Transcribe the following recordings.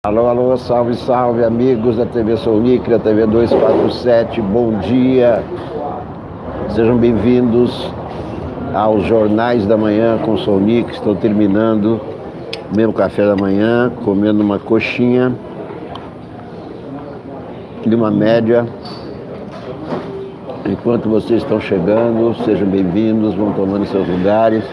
Alô, alô, salve, salve, amigos da TV Sounic, da TV 247, bom dia. Sejam bem-vindos aos Jornais da Manhã com Sounic. Estou terminando meu café da manhã, comendo uma coxinha de uma média. Enquanto vocês estão chegando, sejam bem-vindos, vão tomando seus lugares.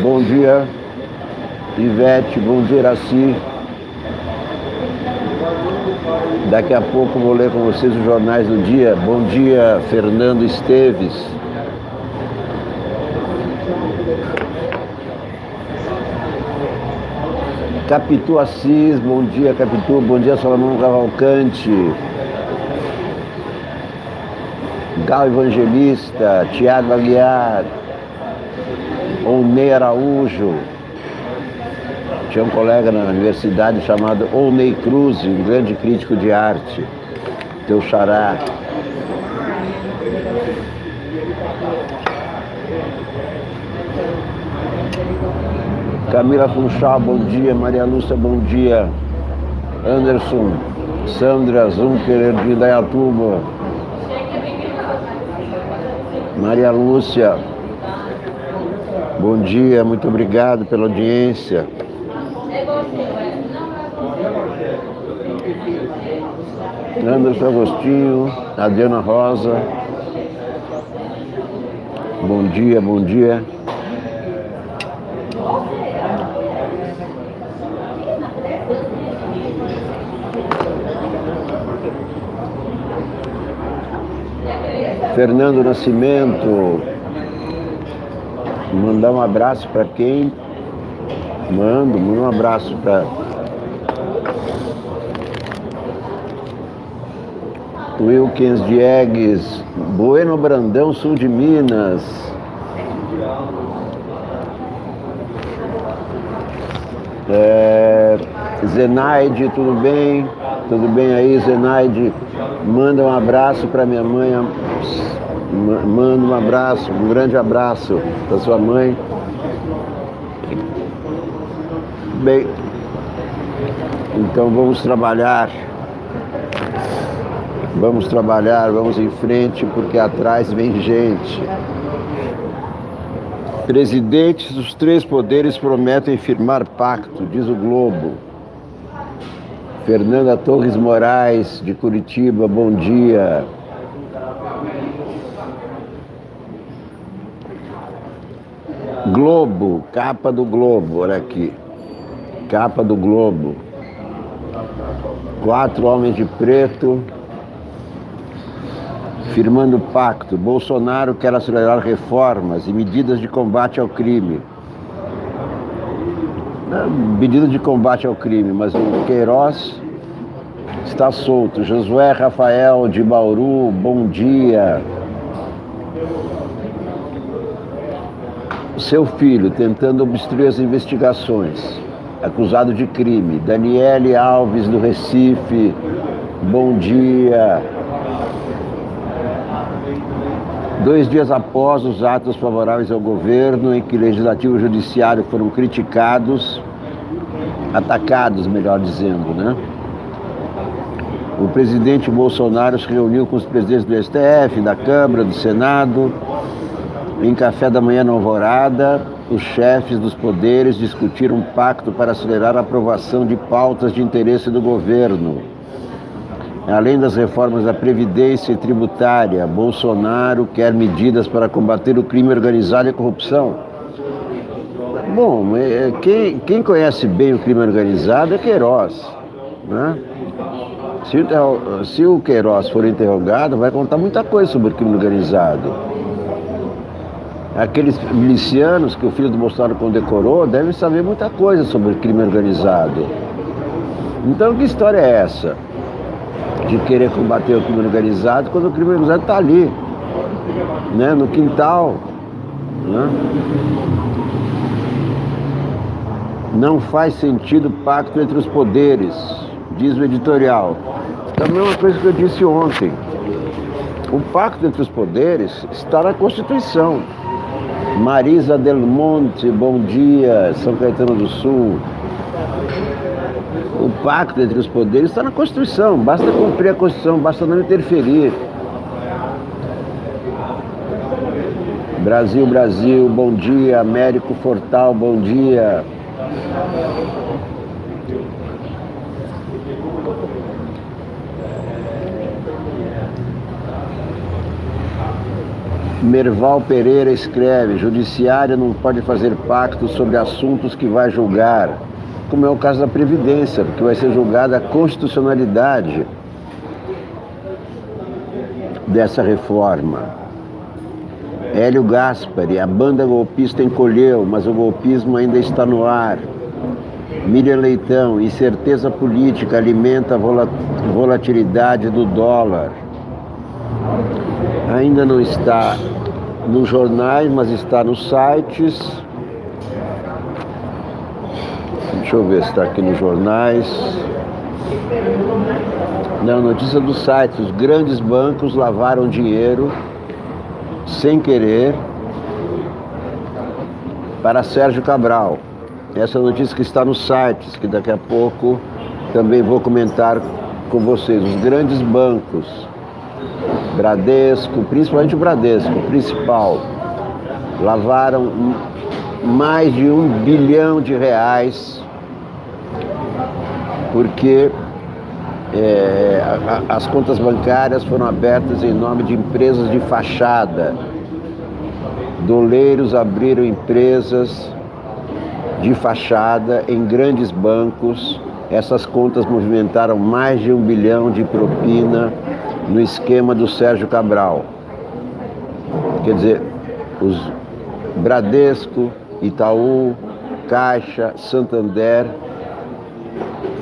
Bom dia, Ivete, bom dia, Iraci. Daqui a pouco vou ler com vocês os jornais do dia. Bom dia, Fernando Esteves. Capitu Assis, bom dia, Capitu, bom dia, Salomão Cavalcante. Gal Evangelista, Tiago Aguiar. Onei Araújo. Tinha um colega na universidade chamado Onei Cruz, um grande crítico de arte. Teu xará. Camila Funchal, bom dia. Maria Lúcia, bom dia. Anderson, Sandra Zunker de Indaiatuba. Maria Lúcia, bom dia, muito obrigado pela audiência. Anderson Agostinho, Adriana Rosa, bom dia, bom dia. Fernando Nascimento, mandar um abraço para quem? Manda um abraço para Wilkins Diegues, Bueno Brandão, sul de Minas. Zenaide, tudo bem? Tudo bem aí, Zenaide? Manda um abraço para minha mãe. Manda um abraço, um grande abraço para sua mãe. Bem, então vamos trabalhar, vamos em frente, porque atrás vem gente. Presidentes dos três poderes prometem firmar pacto, diz o Globo. Fernanda Torres Moraes, de Curitiba, bom dia. Globo, capa do Globo, olha aqui. Capa do Globo. 4 homens de preto firmando pacto. Bolsonaro quer acelerar reformas e medidas de combate ao crime. Medidas de combate ao crime, mas o Queiroz está solto. Josué Rafael de Bauru, bom dia. Seu filho tentando obstruir as investigações, acusado de crime. Daniele Alves do Recife, bom dia. 2 dias após os atos favoráveis ao governo, em que Legislativo e Judiciário foram criticados, atacados, melhor dizendo, né? O presidente Bolsonaro se reuniu com os presidentes do STF, da Câmara, do Senado. Em café da manhã na Alvorada, os chefes dos poderes discutiram um pacto para acelerar a aprovação de pautas de interesse do governo. Além das reformas da Previdência e tributária, Bolsonaro quer medidas para combater o crime organizado e a corrupção. Bom, quem conhece bem o crime organizado é Queiroz, né? Se o Queiroz for interrogado, vai contar muita coisa sobre o crime organizado. Aqueles milicianos que o filho do Bolsonaro condecorou devem saber muita coisa sobre o crime organizado. Então, que história é essa? De querer combater o crime organizado quando o crime organizado está ali, né, no quintal, né? Não faz sentido pacto entre os poderes, diz o editorial. Também uma coisa que eu disse ontem. O pacto entre os poderes está na Constituição. Marisa Del Monte, bom dia, São Caetano do Sul. O pacto entre os poderes está na Constituição. Basta cumprir a Constituição, basta não interferir. Brasil, Brasil, bom dia. Américo Fortal, bom dia. Merval Pereira escreve: Judiciário não pode fazer pacto sobre assuntos que vai julgar, como é o caso da Previdência, porque vai ser julgada a constitucionalidade dessa reforma. Hélio Gaspari: a banda golpista encolheu, mas o golpismo ainda está no ar. Miriam Leitão: incerteza política alimenta a volatilidade do dólar. Ainda não está nos jornais, mas está nos sites. Deixa eu ver se está aqui nos jornais. Não, notícia do site: os grandes bancos lavaram dinheiro sem querer para Sérgio Cabral. Essa notícia que está nos sites, que daqui a pouco também vou comentar com vocês. Os grandes bancos, Bradesco, principalmente o Bradesco, o principal, lavaram mais de R$1 bilhão, porque as contas bancárias foram abertas em nome de empresas de fachada. Doleiros abriram empresas de fachada em grandes bancos. Essas contas movimentaram mais de R$1 bilhão de propina no esquema do Sérgio Cabral. Quer dizer, os Bradesco, Itaú, Caixa, Santander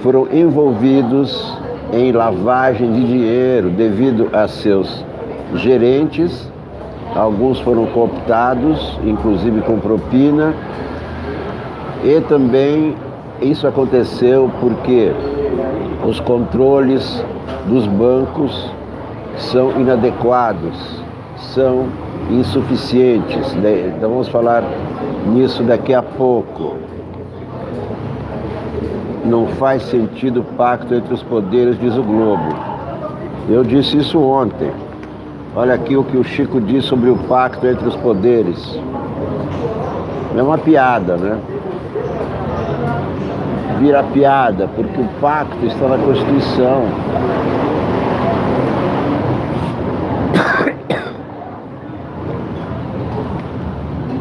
foram envolvidos em lavagem de dinheiro devido a seus gerentes. Alguns foram cooptados, inclusive com propina, e também isso aconteceu porque os controles dos bancos são inadequados, são insuficientes. Então vamos falar nisso daqui a pouco. Não faz sentido o pacto entre os poderes, diz o Globo. Eu disse isso ontem. Olha aqui o que o Chico diz sobre o pacto entre os poderes. É uma piada, né? Vira piada, porque o pacto está na Constituição.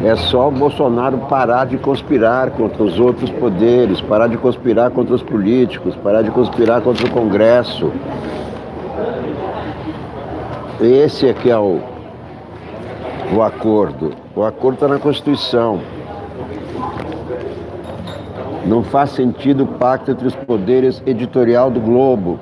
É só o Bolsonaro parar de conspirar contra os outros poderes, parar de conspirar contra os políticos, parar de conspirar contra o Congresso. Esse é que é o acordo. O acordo está na Constituição. Não faz sentido o pacto entre os poderes editorial do Globo.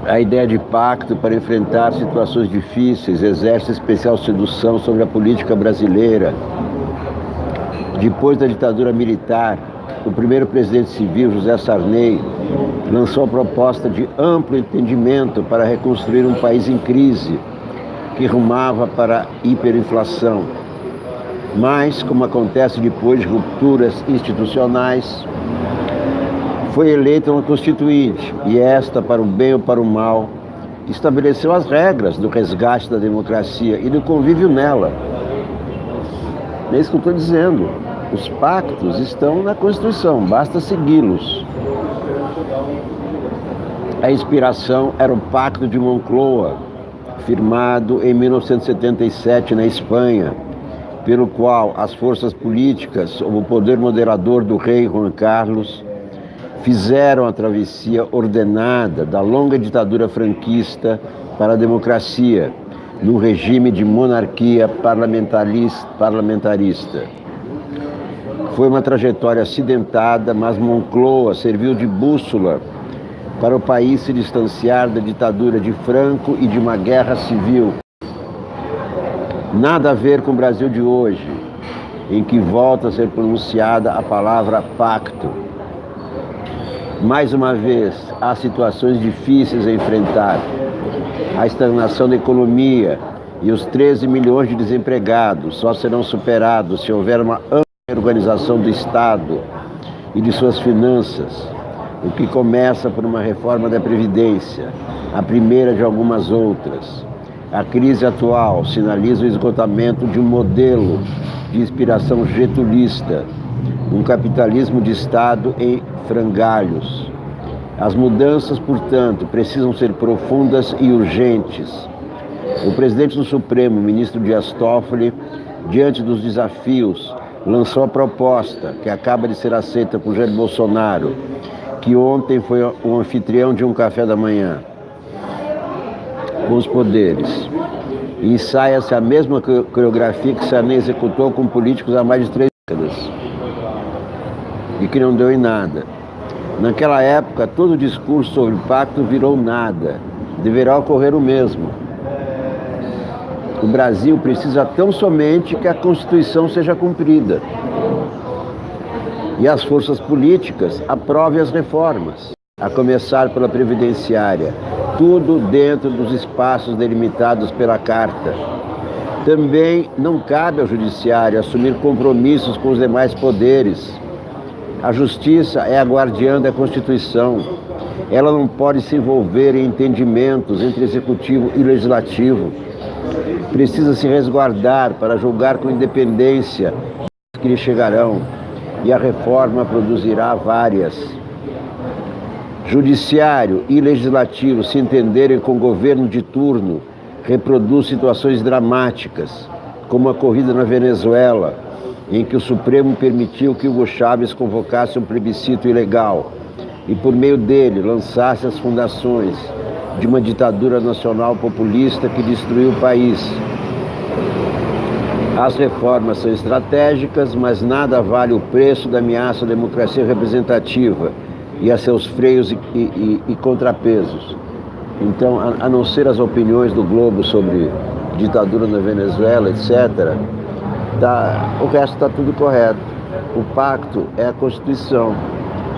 A ideia de pacto para enfrentar situações difíceis exerce especial sedução sobre a política brasileira. Depois da ditadura militar, o primeiro presidente civil, José Sarney, lançou a proposta de amplo entendimento para reconstruir um país em crise, que rumava para a hiperinflação. Mas, como acontece depois de rupturas institucionais, foi eleita uma Constituinte, e esta, para o bem ou para o mal, estabeleceu as regras do resgate da democracia e do convívio nela. É isso que eu estou dizendo. Os pactos estão na Constituição, basta segui-los. A inspiração era o Pacto de Moncloa, firmado em 1977 na Espanha, pelo qual as forças políticas, sob o poder moderador do rei Juan Carlos, fizeram a travessia ordenada da longa ditadura franquista para a democracia, num regime de monarquia parlamentarista. Foi uma trajetória acidentada, mas Moncloa serviu de bússola para o país se distanciar da ditadura de Franco e de uma guerra civil. Nada a ver com o Brasil de hoje, em que volta a ser pronunciada a palavra pacto. Mais uma vez, há situações difíceis a enfrentar, A estagnação da economia e os 13 milhões de desempregados só serão superados se houver uma ampla organização do Estado e de suas finanças, o que começa por uma reforma da Previdência, a primeira de algumas outras. A crise atual sinaliza o esgotamento de um modelo de inspiração getulista, um capitalismo de Estado em frangalhos. As mudanças, portanto, precisam ser profundas e urgentes. O presidente do Supremo, ministro Dias Toffoli, diante dos desafios, lançou a proposta, que acaba de ser aceita por Jair Bolsonaro, que ontem foi o anfitrião de um café da manhã com os poderes. Ensaia-se a mesma coreografia que Sarney executou com políticos há mais de 3 décadas e que não deu em nada. Naquela época, todo o discurso sobre o pacto virou nada. Deverá ocorrer o mesmo. O Brasil precisa tão somente que a Constituição seja cumprida e as forças políticas aprovem as reformas, a começar pela previdenciária, tudo dentro dos espaços delimitados pela Carta. Também não cabe ao Judiciário assumir compromissos com os demais poderes. A Justiça é a guardiã da Constituição. Ela não pode se envolver em entendimentos entre Executivo e Legislativo. Precisa se resguardar para julgar com independência que lhe chegarão, e a reforma produzirá várias. Judiciário e Legislativo se entenderem com o governo de turno reproduz situações dramáticas, como a ocorrida na Venezuela, em que o Supremo permitiu que Hugo Chávez convocasse um plebiscito ilegal e, por meio dele, lançasse as fundações de uma ditadura nacional populista que destruiu o país. As reformas são estratégicas, mas nada vale o preço da ameaça à democracia representativa e a seus freios e contrapesos. Então, a não ser as opiniões do Globo sobre ditadura na Venezuela, etc., o resto está tudo correto. O pacto é a Constituição,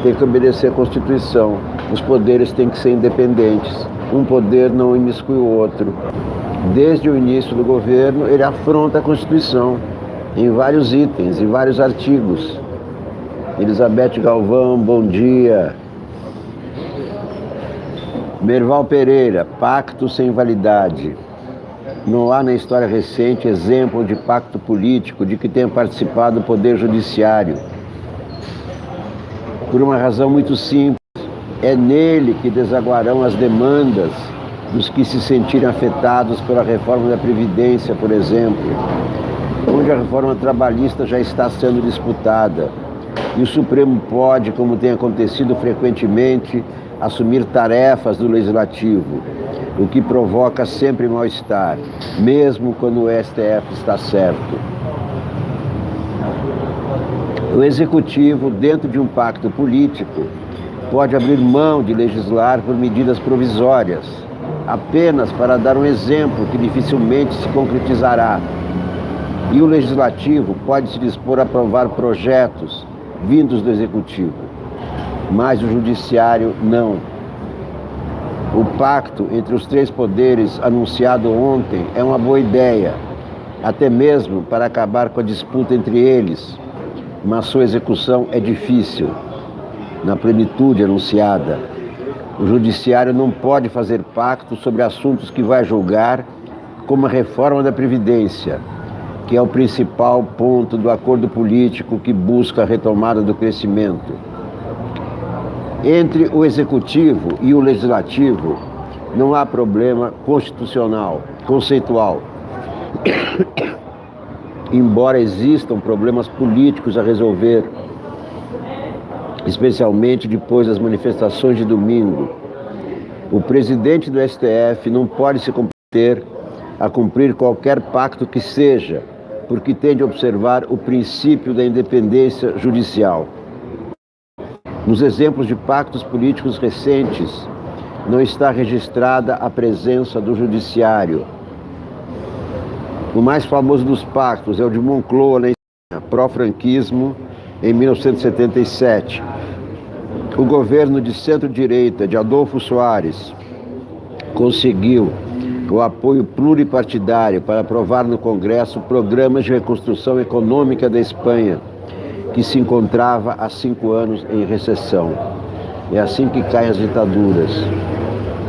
tem que obedecer a Constituição. Os poderes têm que ser independentes. Um poder não imiscui o outro. Desde o início do governo, ele afronta a Constituição em vários itens, em vários artigos. Elizabeth Galvão, bom dia. Merval Pereira, pacto sem validade. Não há na história recente exemplo de pacto político de que tenha participado o Poder Judiciário. Por uma razão muito simples, é nele que desaguarão as demandas dos que se sentirem afetados pela reforma da Previdência, por exemplo, onde a reforma trabalhista já está sendo disputada. E o Supremo pode, como tem acontecido frequentemente, assumir tarefas do Legislativo, o que provoca sempre mal-estar, mesmo quando o STF está certo. O Executivo, dentro de um pacto político, pode abrir mão de legislar por medidas provisórias, apenas para dar um exemplo que dificilmente se concretizará. E o Legislativo pode se dispor a aprovar projetos vindos do Executivo, mas o Judiciário não. O pacto entre os 3 poderes anunciado ontem é uma boa ideia, até mesmo para acabar com a disputa entre eles, mas sua execução é difícil, na plenitude anunciada. O Judiciário não pode fazer pacto sobre assuntos que vai julgar, como a reforma da Previdência, que é o principal ponto do acordo político que busca a retomada do crescimento. Entre o Executivo e o Legislativo, não há problema conceitual, embora existam problemas políticos a resolver, especialmente depois das manifestações de domingo. O presidente do STF não pode se comprometer a cumprir qualquer pacto que seja, porque tem de observar o princípio da independência judicial. Nos exemplos de pactos políticos recentes, não está registrada a presença do Judiciário. O mais famoso dos pactos é o de Moncloa, na Espanha, pró-franquismo, em 1977. O governo de centro-direita de Adolfo Suárez conseguiu o apoio pluripartidário para aprovar no Congresso programas de reconstrução econômica da Espanha, que se encontrava há 5 anos em recessão. É assim que caem as ditaduras,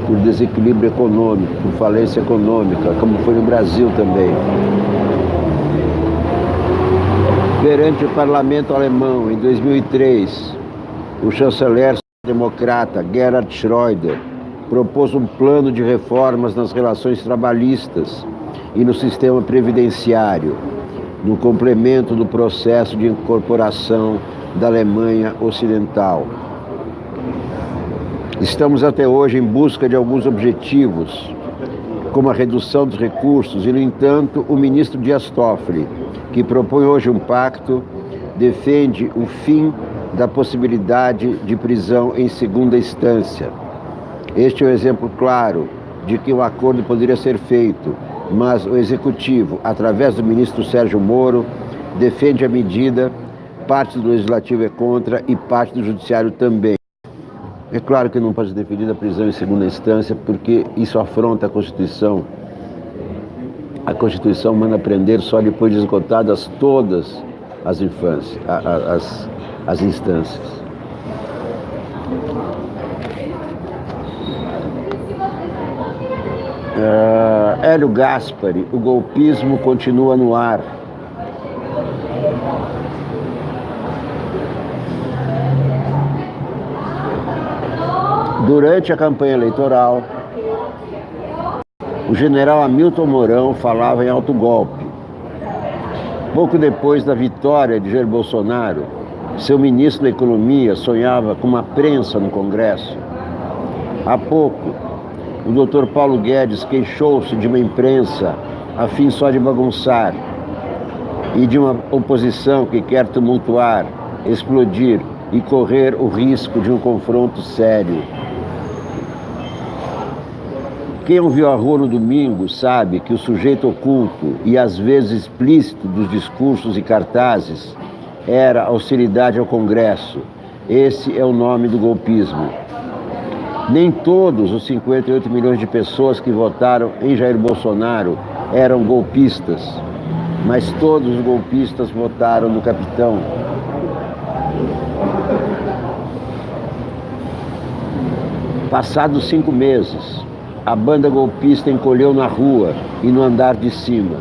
por desequilíbrio econômico, por falência econômica, como foi no Brasil também. Perante o parlamento alemão, em 2003, o chanceler democrata Gerhard Schröder propôs um plano de reformas nas relações trabalhistas e no sistema previdenciário, no complemento do processo de incorporação da Alemanha Ocidental. Estamos até hoje em busca de alguns objetivos, como a redução dos recursos, e, no entanto, o ministro Dias Toffoli, que propõe hoje um pacto, defende o fim da possibilidade de prisão em segunda instância. Este é um exemplo claro de que o acordo poderia ser feito, mas o Executivo, através do ministro Sérgio Moro, defende a medida, parte do Legislativo é contra e parte do Judiciário também. É claro que não pode ser defendida a prisão em segunda instância, porque isso afronta a Constituição. A Constituição manda prender só depois de esgotadas todas as instâncias. Hélio Gaspari, o golpismo continua no ar. Durante a campanha eleitoral, o general Hamilton Mourão falava em autogolpe. Pouco depois da vitória de Jair Bolsonaro, seu ministro da Economia sonhava com uma prensa no Congresso. Há pouco, o Dr. Paulo Guedes queixou-se de uma imprensa a fim só de bagunçar e de uma oposição que quer tumultuar, explodir e correr o risco de um confronto sério. Quem ouviu a rua no domingo sabe que o sujeito oculto e às vezes explícito dos discursos e cartazes era a hostilidade ao Congresso. Esse é o nome do golpismo. Nem todos os 58 milhões de pessoas que votaram em Jair Bolsonaro eram golpistas, mas todos os golpistas votaram no capitão. Passados 5 meses, a banda golpista encolheu na rua e no andar de cima.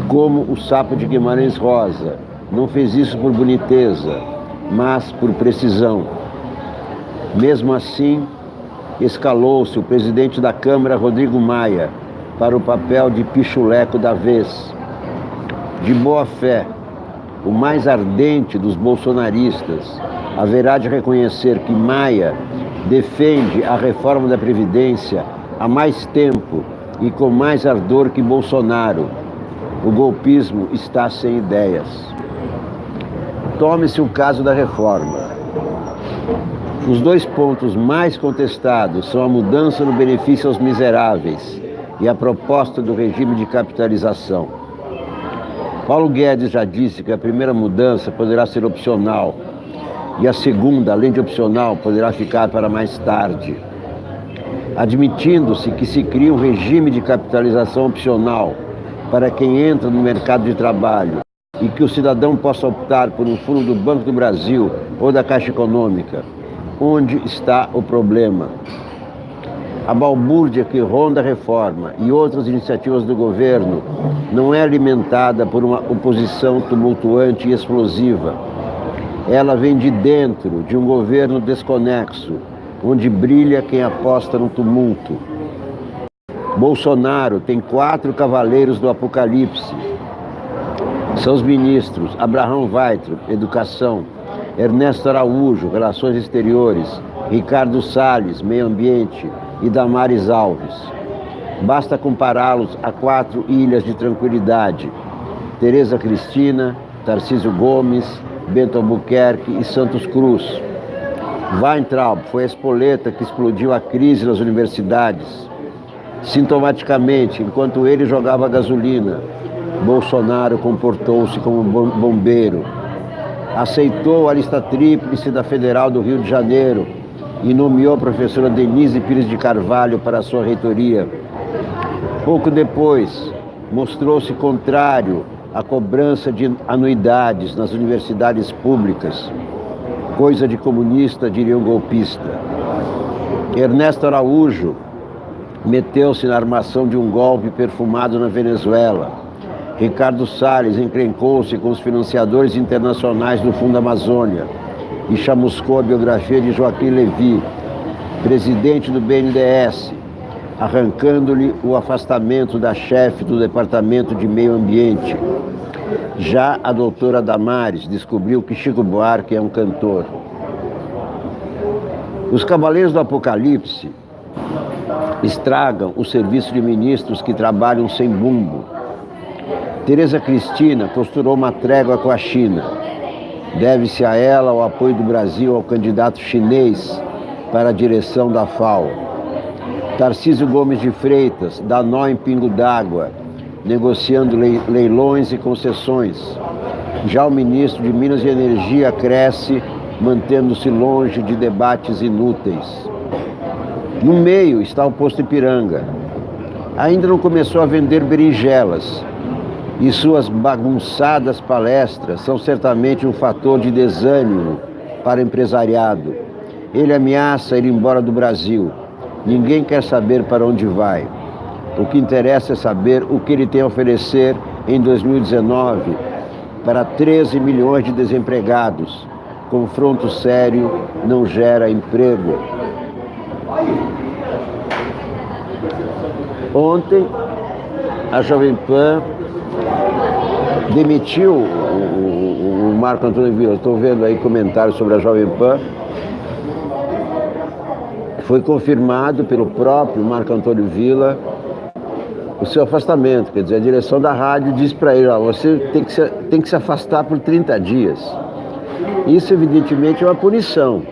Como o sapo de Guimarães Rosa, não fez isso por boniteza, mas por precisão. Mesmo assim, escalou-se o presidente da Câmara, Rodrigo Maia, para o papel de pichuleco da vez. De boa fé, o mais ardente dos bolsonaristas haverá de reconhecer que Maia defende a reforma da Previdência há mais tempo e com mais ardor que Bolsonaro. O golpismo está sem ideias. Tome-se o caso da reforma. Os 2 pontos mais contestados são a mudança no benefício aos miseráveis e a proposta do regime de capitalização. Paulo Guedes já disse que a primeira mudança poderá ser opcional e a segunda, além de opcional, poderá ficar para mais tarde. Admitindo-se que se cria um regime de capitalização opcional para quem entra no mercado de trabalho e que o cidadão possa optar por um fundo do Banco do Brasil ou da Caixa Econômica, onde está o problema? A balbúrdia que ronda a reforma e outras iniciativas do governo não é alimentada por uma oposição tumultuante e explosiva. Ela vem de dentro de um governo desconexo, onde brilha quem aposta no tumulto. Bolsonaro tem 4 cavaleiros do Apocalipse. São os ministros Abraham Weintraub, Educação, Ernesto Araújo, Relações Exteriores, Ricardo Salles, Meio Ambiente e Damares Alves. Basta compará-los a 4 ilhas de tranquilidade: Tereza Cristina, Tarcísio Gomes, Bento Albuquerque e Santos Cruz. Weintraub foi a espoleta que explodiu a crise nas universidades. Sintomaticamente, enquanto ele jogava gasolina, Bolsonaro comportou-se como bombeiro. Aceitou a lista tríplice da Federal do Rio de Janeiro, e nomeou a professora Denise Pires de Carvalho para a sua reitoria. Pouco depois, mostrou-se contrário à cobrança de anuidades nas universidades públicas, coisa de comunista, diria um golpista. Ernesto Araújo meteu-se na armação de um golpe perfumado na Venezuela. Ricardo Salles encrencou-se com os financiadores internacionais do Fundo Amazônia e chamuscou a biografia de Joaquim Levy, presidente do BNDES, arrancando-lhe o afastamento da chefe do Departamento de Meio Ambiente. Já a doutora Damares descobriu que Chico Buarque é um cantor. Os Cavaleiros do Apocalipse estragam o serviço de ministros que trabalham sem bumbo. Tereza Cristina costurou uma trégua com a China. Deve-se a ela o apoio do Brasil ao candidato chinês para a direção da FAO. Tarcísio Gomes de Freitas dá nó em pingo d'água, negociando leilões e concessões. Já o ministro de Minas e Energia cresce, mantendo-se longe de debates inúteis. No meio está o posto Ipiranga. Ainda não começou a vender berinjelas, e suas bagunçadas palestras são certamente um fator de desânimo para o empresariado. Ele ameaça ir embora do Brasil. Ninguém quer saber para onde vai. O que interessa é saber o que ele tem a oferecer em 2019 para 13 milhões de desempregados. Confronto sério não gera emprego. Ontem, a Jovem Pan demitiu o Marco Antônio Villa. Estou vendo aí comentários sobre a Jovem Pan. Foi confirmado pelo próprio Marco Antônio Villa o seu afastamento. Quer dizer, a direção da rádio disse para ele: você tem que se afastar por 30 dias. Isso, evidentemente, é uma punição,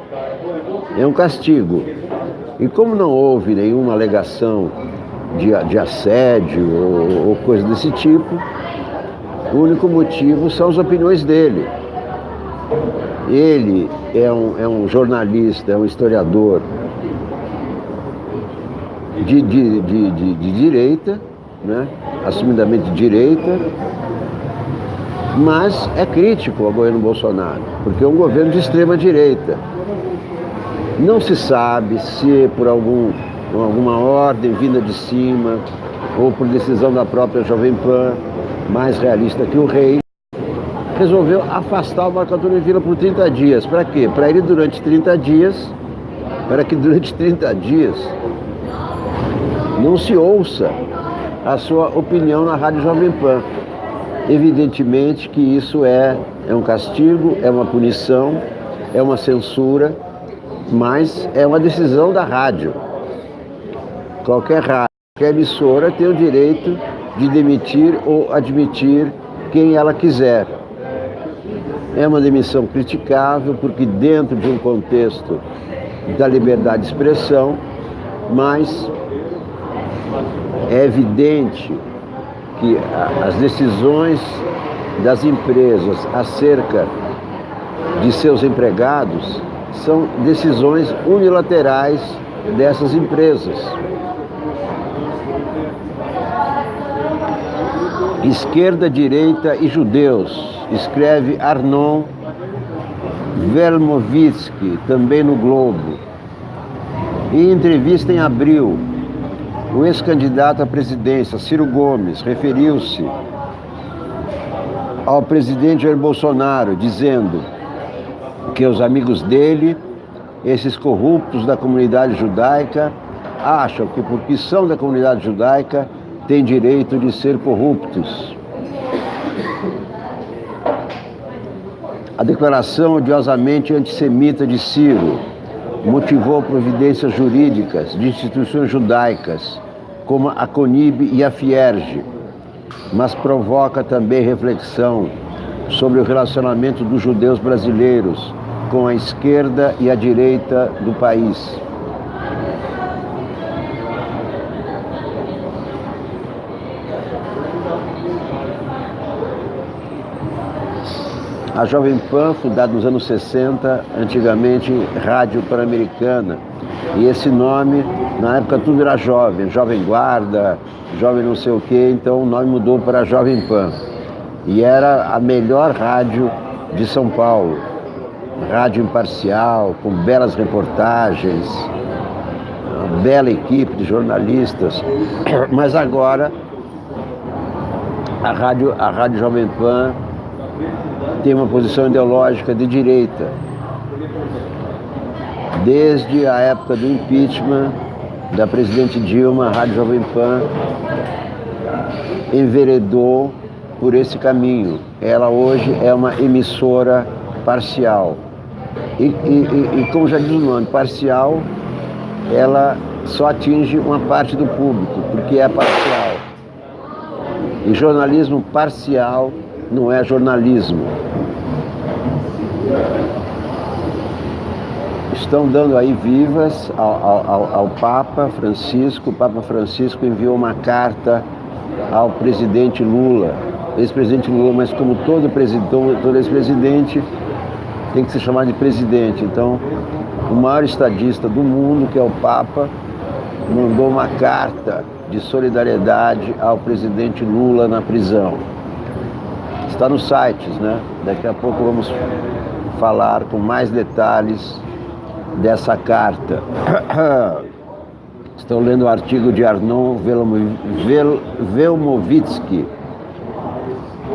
é um castigo. E como não houve nenhuma alegação de assédio ou coisa desse tipo, o único motivo são as opiniões dele. Ele é um jornalista, é um historiador de direita, né? Assumidamente de direita, mas é crítico ao governo Bolsonaro, porque é um governo de extrema direita. Não se sabe se por alguma ordem vinda de cima ou por decisão da própria Jovem Pan, mais realista que o rei, resolveu afastar o Marco Antônio Villa por 30 dias. Para quê? Para que durante 30 dias não se ouça a sua opinião na Rádio Jovem Pan. Evidentemente que isso é um castigo, é uma punição, é uma censura, mas é uma decisão da rádio. Qualquer rádio, qualquer emissora tem o direito de demitir ou admitir quem ela quiser. É uma demissão criticável, porque dentro de um contexto da liberdade de expressão, mas é evidente que as decisões das empresas acerca de seus empregados são decisões unilaterais dessas empresas. Esquerda, direita e judeus, escreve Arnon Velmovitsky, também no Globo. Em entrevista em abril, o ex-candidato à presidência, Ciro Gomes, referiu-se ao presidente Jair Bolsonaro, dizendo que os amigos dele, esses corruptos da comunidade judaica, acham que porque são da comunidade judaica, têm direito de ser corruptos. A declaração odiosamente antissemita de Ciro motivou providências jurídicas de instituições judaicas, como a CONIB e a Fierge, mas provoca também reflexão sobre o relacionamento dos judeus brasileiros com a esquerda e a direita do país. A Jovem Pan, fundada nos anos 60, antigamente Rádio Pan-Americana. E esse nome, na época tudo era jovem, Jovem Guarda, Jovem não sei o quê, então o nome mudou para Jovem Pan. E era a melhor rádio de São Paulo. Rádio imparcial, com belas reportagens, uma bela equipe de jornalistas. Mas agora, a Rádio Jovem Pan tem uma posição ideológica de direita. Desde a época do impeachment da presidente Dilma, a Rádio Jovem Pan enveredou por esse caminho. Ela hoje é uma emissora parcial. E como já diz o nome, parcial, ela só atinge uma parte do público, porque é parcial. E jornalismo parcial não é jornalismo. Estão dando aí vivas ao Papa Francisco. O Papa Francisco enviou uma carta ao presidente Lula, ex-presidente Lula, mas como todo ex-presidente tem que se chamar de presidente. Então, o maior estadista do mundo, que é o Papa, mandou uma carta de solidariedade ao presidente Lula na prisão. Está nos sites, né? Daqui a pouco vamos falar com mais detalhes dessa carta. Estou lendo o artigo de Arnon Velmovitsky,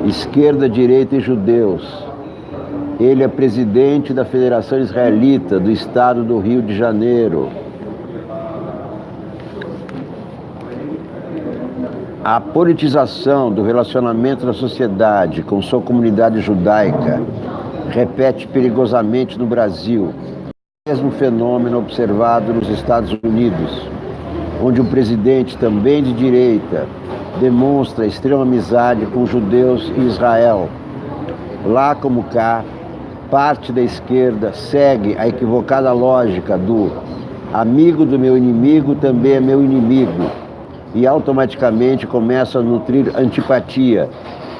Esquerda, Direita e Judeus. Ele é presidente da Federação Israelita do Estado do Rio de Janeiro. A politização do relacionamento da sociedade com sua comunidade judaica repete perigosamente no Brasil. O mesmo fenômeno observado nos Estados Unidos, onde o presidente, também de direita, demonstra extrema amizade com judeus e Israel. Lá como cá, parte da esquerda segue a equivocada lógica do amigo do meu inimigo também é meu inimigo e automaticamente começa a nutrir antipatia,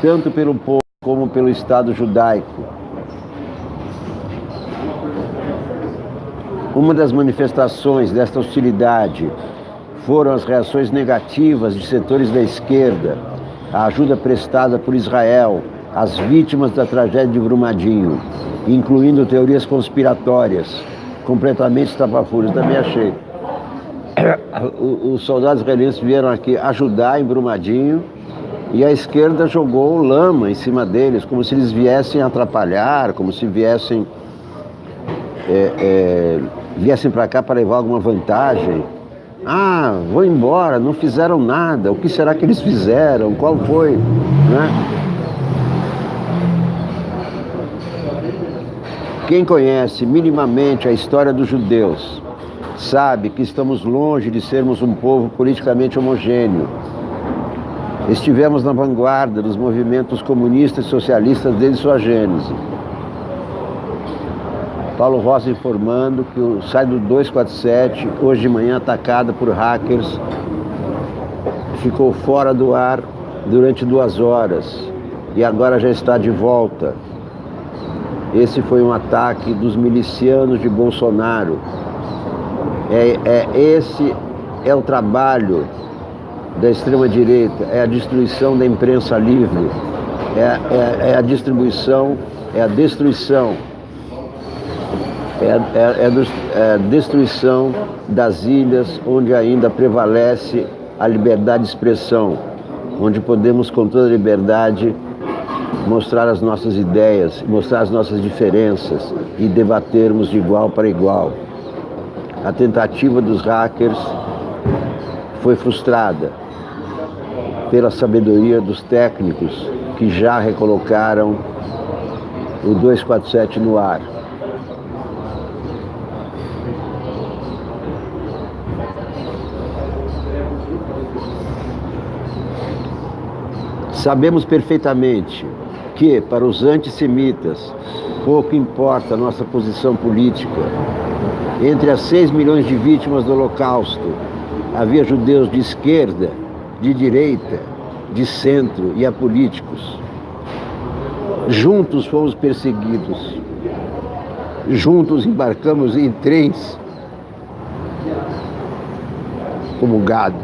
tanto pelo povo como pelo Estado judaico. Uma das manifestações desta hostilidade foram as reações negativas de setores da esquerda, a ajuda prestada por Israel às vítimas da tragédia de Brumadinho, incluindo teorias conspiratórias, completamente estapafúrdias. Também achei. Os soldados israelenses vieram aqui ajudar em Brumadinho e a esquerda jogou lama em cima deles, como se eles viessem atrapalhar, como se viessem para cá para levar alguma vantagem. Ah, vou embora, não fizeram nada. O que será que eles fizeram? Qual foi? Né? Quem conhece minimamente a história dos judeus sabe que estamos longe de sermos um povo politicamente homogêneo. Estivemos na vanguarda dos movimentos comunistas e socialistas desde sua gênese. Paulo Rossi informando que o site do 247, hoje de manhã atacado por hackers, ficou fora do ar durante 2 horas e agora já está de volta. Esse foi um ataque dos milicianos de Bolsonaro. Esse é o trabalho da extrema-direita, é a destruição da imprensa livre, é a destruição das ilhas onde ainda prevalece a liberdade de expressão, onde podemos com toda liberdade mostrar as nossas ideias, mostrar as nossas diferenças e debatermos de igual para igual. A tentativa dos hackers foi frustrada pela sabedoria dos técnicos que já recolocaram o 247 no ar. Sabemos perfeitamente que, para os antissemitas, pouco importa a nossa posição política. Entre as 6 milhões de vítimas do Holocausto, havia judeus de esquerda, de direita, de centro e apolíticos. Juntos fomos perseguidos. Juntos embarcamos em trens como gado.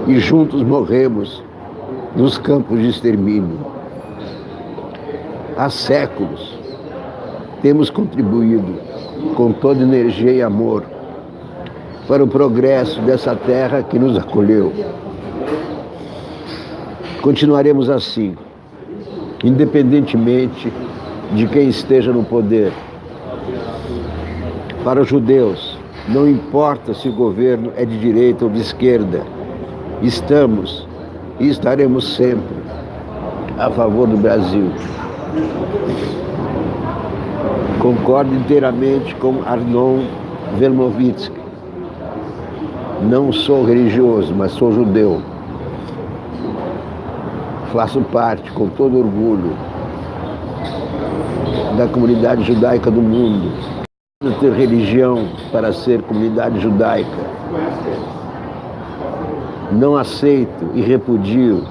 E juntos morremos nos campos de extermínio. Há séculos temos contribuído com toda energia e amor para o progresso dessa terra que nos acolheu. Continuaremos assim, independentemente de quem esteja no poder. Para os judeus, não importa se o governo é de direita ou de esquerda, estamos e estaremos sempre a favor do Brasil. Concordo inteiramente com Arnon Vermovitsky. Não sou religioso, mas sou judeu. Faço parte, com todo orgulho, da comunidade judaica do mundo. Não ter religião para ser comunidade judaica. Não aceito e repudio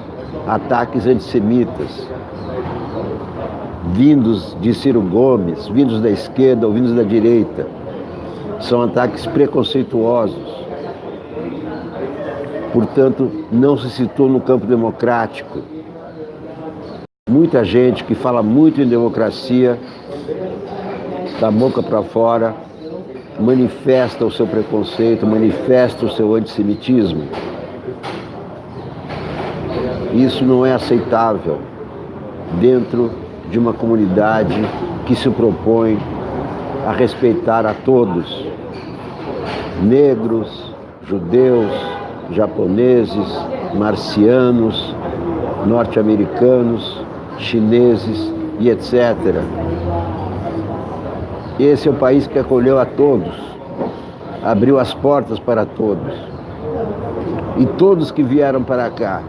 ataques antissemitas, vindos de Ciro Gomes, vindos da esquerda ou vindos da direita. São ataques preconceituosos. Portanto, não se situam no campo democrático. Muita gente que fala muito em democracia, da boca para fora, manifesta o seu preconceito, manifesta o seu antissemitismo. Isso não é aceitável dentro de uma comunidade que se propõe a respeitar a todos, negros, judeus, japoneses, marcianos, norte-americanos, chineses e etc. Esse é o país que acolheu a todos, abriu as portas para todos. E todos que vieram para cá,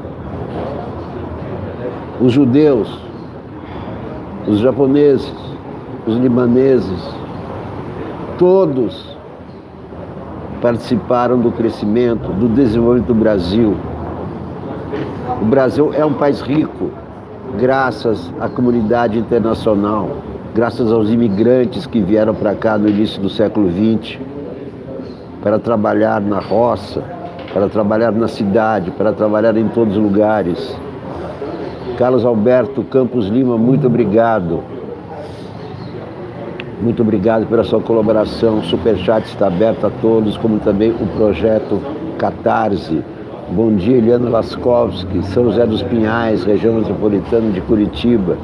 os judeus, os japoneses, os libaneses, todos participaram do crescimento, do desenvolvimento do Brasil. O Brasil é um país rico, graças à comunidade internacional, graças aos imigrantes que vieram para cá no início do século XX, para trabalhar na roça, para trabalhar na cidade, para trabalhar em todos os lugares. Carlos Alberto Campos Lima, muito obrigado. Muito obrigado pela sua colaboração. O Superchat está aberto a todos, como também o projeto Catarse. Bom dia, Eliana Laskovski, São José dos Pinhais, região metropolitana de Curitiba.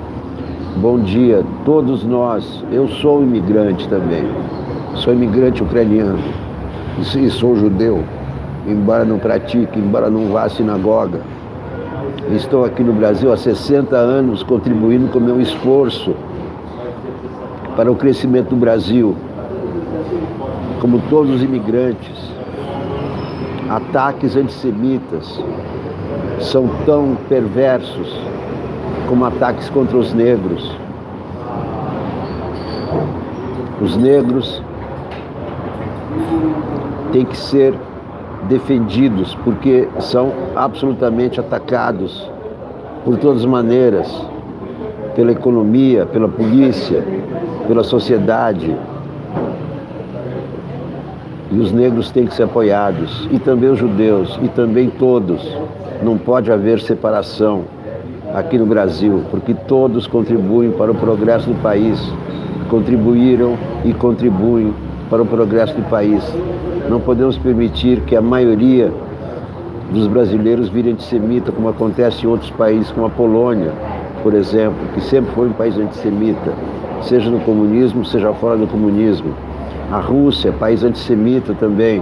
Bom dia, todos nós. Eu sou imigrante também. Sou imigrante ucraniano e sou judeu, embora não pratique, embora não vá à sinagoga. Estou aqui no Brasil há 60 anos, contribuindo com meu esforço para o crescimento do Brasil. Como todos os imigrantes, ataques antissemitas são tão perversos como ataques contra os negros. Os negros têm que ser defendidos porque são absolutamente atacados por todas as maneiras, pela economia, pela polícia, pela sociedade. E os negros têm que ser apoiados, e também os judeus, e também todos. Não pode haver separação aqui no Brasil, porque todos contribuem para o progresso do país, contribuíram e contribuem para o progresso do país. Não podemos permitir que a maioria dos brasileiros vire antissemita, como acontece em outros países, como a Polônia, por exemplo, que sempre foi um país antissemita, seja no comunismo, seja fora do comunismo. A Rússia, país antissemita também.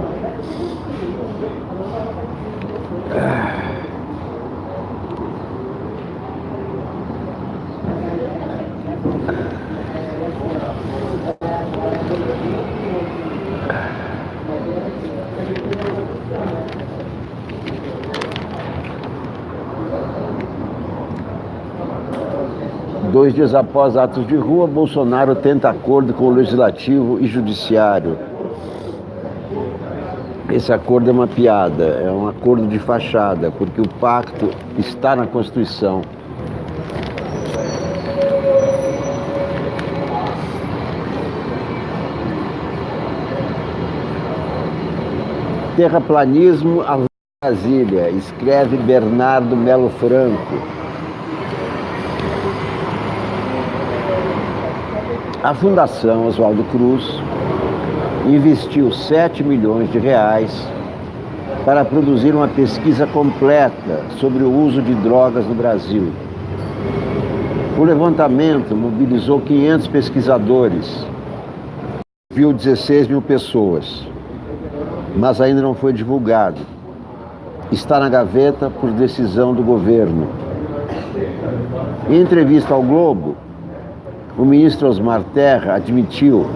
Dois dias após atos de rua, Bolsonaro tenta acordo com o Legislativo e Judiciário. Esse acordo é uma piada, é um acordo de fachada, porque o pacto está na Constituição. Terraplanismo a Brasília, escreve Bernardo Melo Franco. A Fundação Oswaldo Cruz investiu 7 milhões de reais para produzir uma pesquisa completa sobre o uso de drogas no Brasil. O levantamento mobilizou 500 pesquisadores, viu 16 mil pessoas, mas ainda não foi divulgado. Está na gaveta por decisão do governo. Em entrevista ao Globo, o ministro Osmar Terra admitiu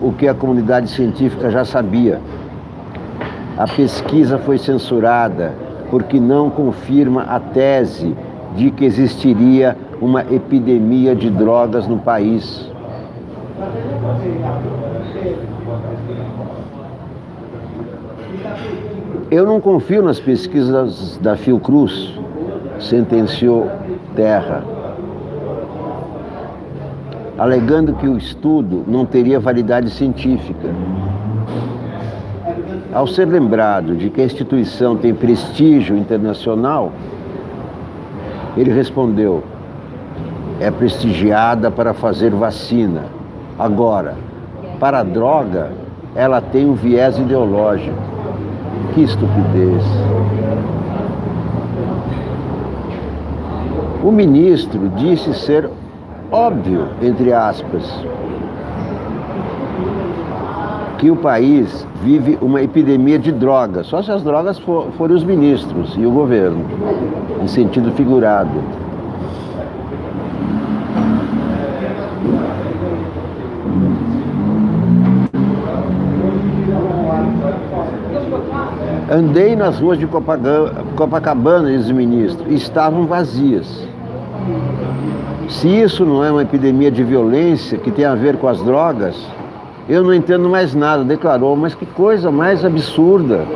o que a comunidade científica já sabia. A pesquisa foi censurada porque não confirma a tese de que existiria uma epidemia de drogas no país. Eu não confio nas pesquisas da Fiocruz, sentenciou Terra, alegando que o estudo não teria validade científica. Ao ser lembrado de que a instituição tem prestígio internacional, ele respondeu: é prestigiada para fazer vacina. Agora, para a droga, ela tem um viés ideológico. Que estupidez! O ministro disse ser óbvio, entre aspas, que o país vive uma epidemia de drogas, só se as drogas forem os ministros e o governo, em sentido figurado. Andei nas ruas de Copacabana, diz o ministro, e estavam vazias. Se isso não é uma epidemia de violência que tem a ver com as drogas, eu não entendo mais nada, declarou. Mas que coisa mais absurda,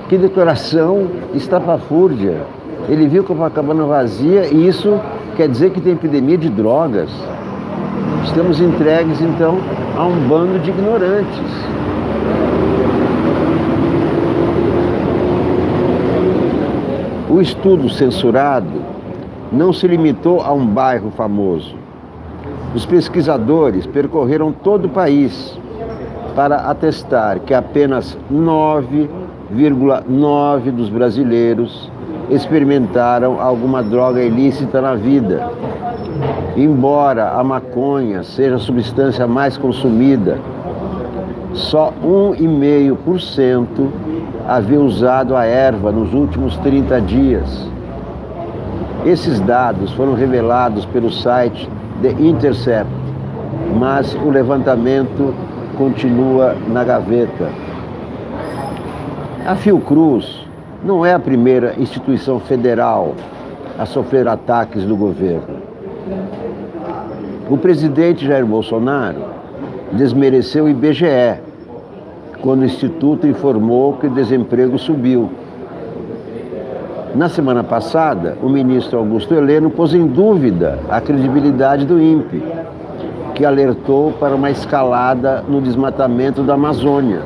que declaração estapafúrdia. Ele viu Copacabana vazia e isso quer dizer que tem epidemia de drogas. Estamos entregues, então, a um bando de ignorantes. O estudo censurado não se limitou a um bairro famoso. Os pesquisadores percorreram todo o país para atestar que apenas 9,9% dos brasileiros experimentaram alguma droga ilícita na vida. Embora a maconha seja a substância mais consumida, só 1,5% havia usado a erva nos últimos 30 dias. Esses dados foram revelados pelo site The Intercept, mas o levantamento continua na gaveta. A Fiocruz não é a primeira instituição federal a sofrer ataques do governo. O presidente Jair Bolsonaro desmereceu o IBGE, quando o Instituto informou que o desemprego subiu. Na semana passada, o ministro Augusto Heleno pôs em dúvida a credibilidade do INPE, que alertou para uma escalada no desmatamento da Amazônia.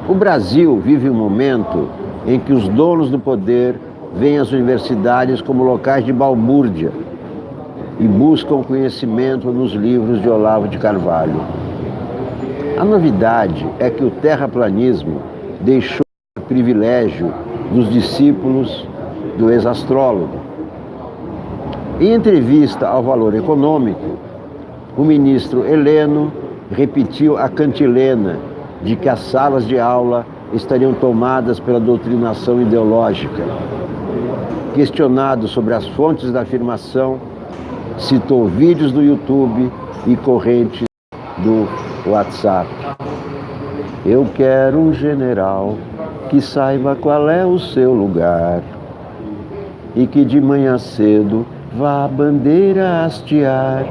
O Brasil vive um momento em que os donos do poder veem as universidades como locais de balbúrdia e buscam conhecimento nos livros de Olavo de Carvalho. A novidade é que o terraplanismo deixou o privilégio dos discípulos do ex-astrólogo. Em entrevista ao Valor Econômico, o ministro Heleno repetiu a cantilena de que as salas de aula estariam tomadas pela doutrinação ideológica. Questionado sobre as fontes da afirmação, citou vídeos do YouTube e correntes do WhatsApp. Eu quero um general que saiba qual é o seu lugar e que de manhã cedo vá a bandeira hastear.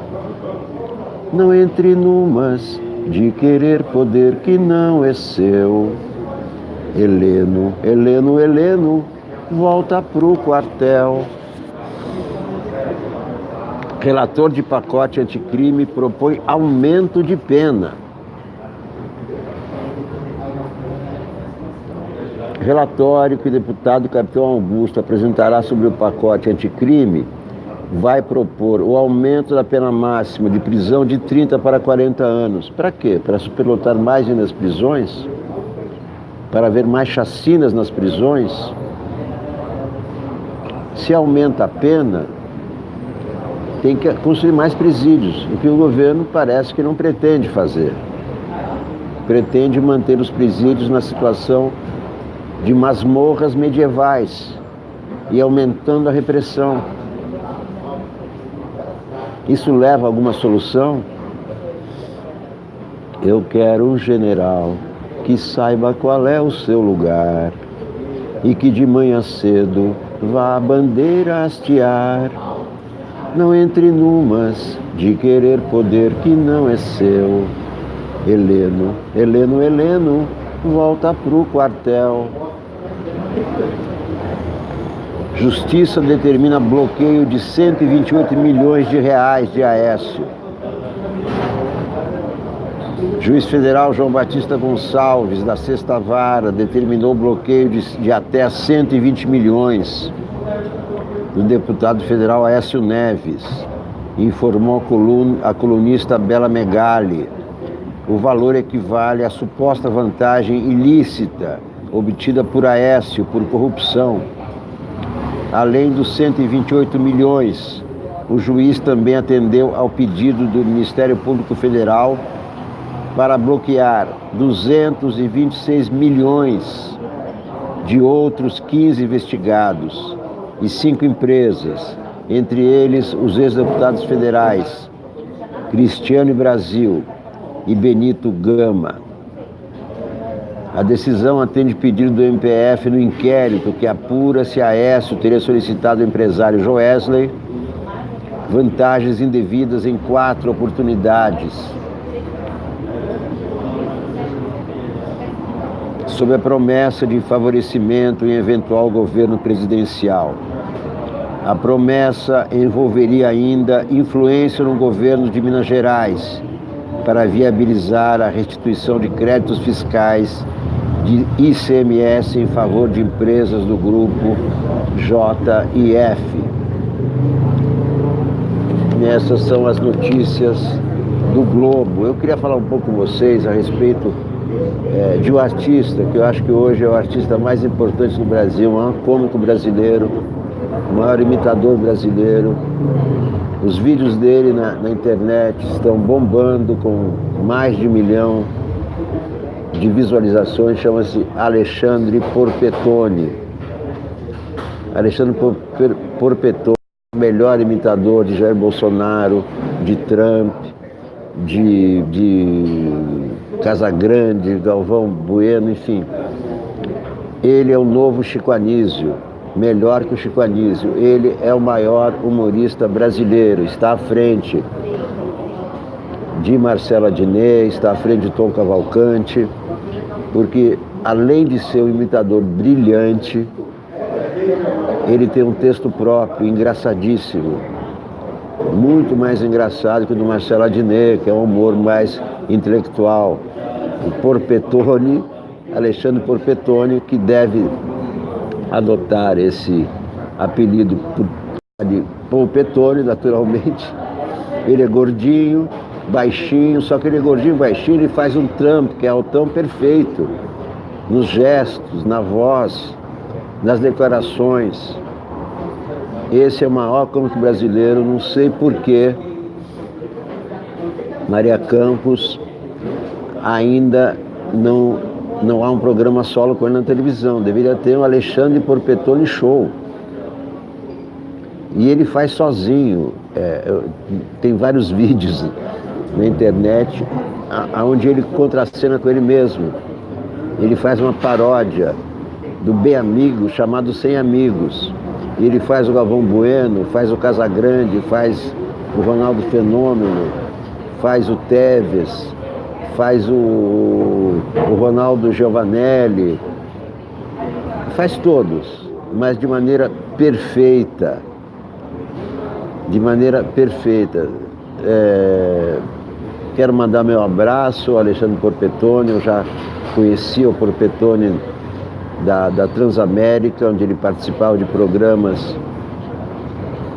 Não entre numas de querer poder que não é seu. Heleno, Heleno, Heleno, volta pro quartel. Relator de pacote anticrime propõe aumento de pena. Relatório que o deputado Capitão Augusto apresentará sobre o pacote anticrime vai propor o aumento da pena máxima de prisão de 30 para 40 anos. Para quê? Para superlotar mais ainda as prisões? Para haver mais chacinas nas prisões? Se aumenta a pena, tem que construir mais presídios, o que o governo parece que não pretende fazer. Pretende manter os presídios na situação de masmorras medievais e aumentando a repressão. Isso leva a alguma solução? Eu quero um general que saiba qual é o seu lugar e que de manhã cedo vá a bandeira hastear. Não entre numas de querer poder que não é seu. Heleno, Heleno, Heleno, volta pro quartel. Justiça determina bloqueio de 128 milhões de reais de Aécio. Juiz federal João Batista Gonçalves, da Sexta Vara, determinou bloqueio de até 120 milhões do deputado federal Aécio Neves, informou a colunista Bela Megali. O valor equivale à suposta vantagem ilícita obtida por Aécio por corrupção. Além dos 128 milhões, o juiz também atendeu ao pedido do Ministério Público Federal para bloquear 226 milhões de outros 15 investigados e 5 empresas, entre eles os ex-deputados federais Cristiano Brasil e Benito Gama. A decisão atende pedido do MPF no inquérito que apura se Aécio teria solicitado ao empresário Joesley vantagens indevidas em 4 oportunidades, sob a promessa de favorecimento em eventual governo presidencial. A promessa envolveria ainda influência no governo de Minas Gerais para viabilizar a restituição de créditos fiscais de ICMS em favor de empresas do grupo JIF. Essas são as notícias do Globo. Eu queria falar um pouco com vocês a respeito de um artista, que eu acho que hoje é o artista mais importante do Brasil, o maior cômico brasileiro, o maior imitador brasileiro. Os vídeos dele na internet estão bombando com mais de 1 milhão de visualizações. Chama-se Alexandre Porpetone. Alexandre Porpetone, o melhor imitador de Jair Bolsonaro, de Trump, de Casagrande, Galvão Bueno, enfim. Ele é o novo Chico Anísio, melhor que o Chico Anísio. Ele é o maior humorista brasileiro, está à frente de Marcelo Adnet, está à frente de Tom Cavalcante, porque além de ser um imitador brilhante, ele tem um texto próprio, engraçadíssimo, muito mais engraçado que o do Marcelo Adnet, que é um humor mais intelectual. O Porpetone, Alexandre Porpetone, que deve adotar esse apelido de Porpetone, naturalmente. Ele é gordinho, baixinho, só que ele é gordinho, baixinho, ele faz um Trump, que é o tão perfeito, nos gestos, na voz, nas declarações. Esse é o maior cômico brasileiro, não sei porquê Maria Campos ainda não há um programa solo com ele na televisão. Deveria ter um Alexandre Porpetone Show. E ele faz sozinho. Tem vários vídeos na internet onde ele contracena com ele mesmo. Ele faz uma paródia do Bem Amigo chamado Sem Amigos. E ele faz o Galvão Bueno, faz o Casagrande, faz o Ronaldo Fenômeno, faz o Teves, faz o Ronaldo Giovanelli, faz todos, mas de maneira perfeita. De maneira perfeita. Quero mandar meu abraço ao Alexandre Porpetone. Eu já conheci o Porpetone da Transamérica, onde ele participava de programas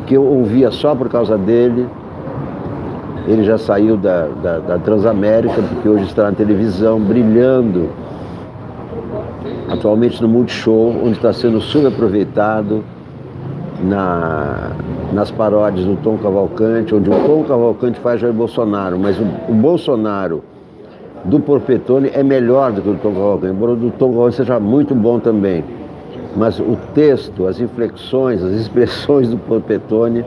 que eu ouvia só por causa dele. Ele já saiu da Transamérica, porque hoje está na televisão, brilhando, atualmente no Multishow, onde está sendo subaproveitado nas paródias do Tom Cavalcante, onde o Tom Cavalcante faz Jair Bolsonaro, mas o Bolsonaro do Porpetone é melhor do que o do Tom Cavalcante, embora o do Tom Cavalcante seja muito bom também. Mas o texto, as inflexões, as expressões do Porpetone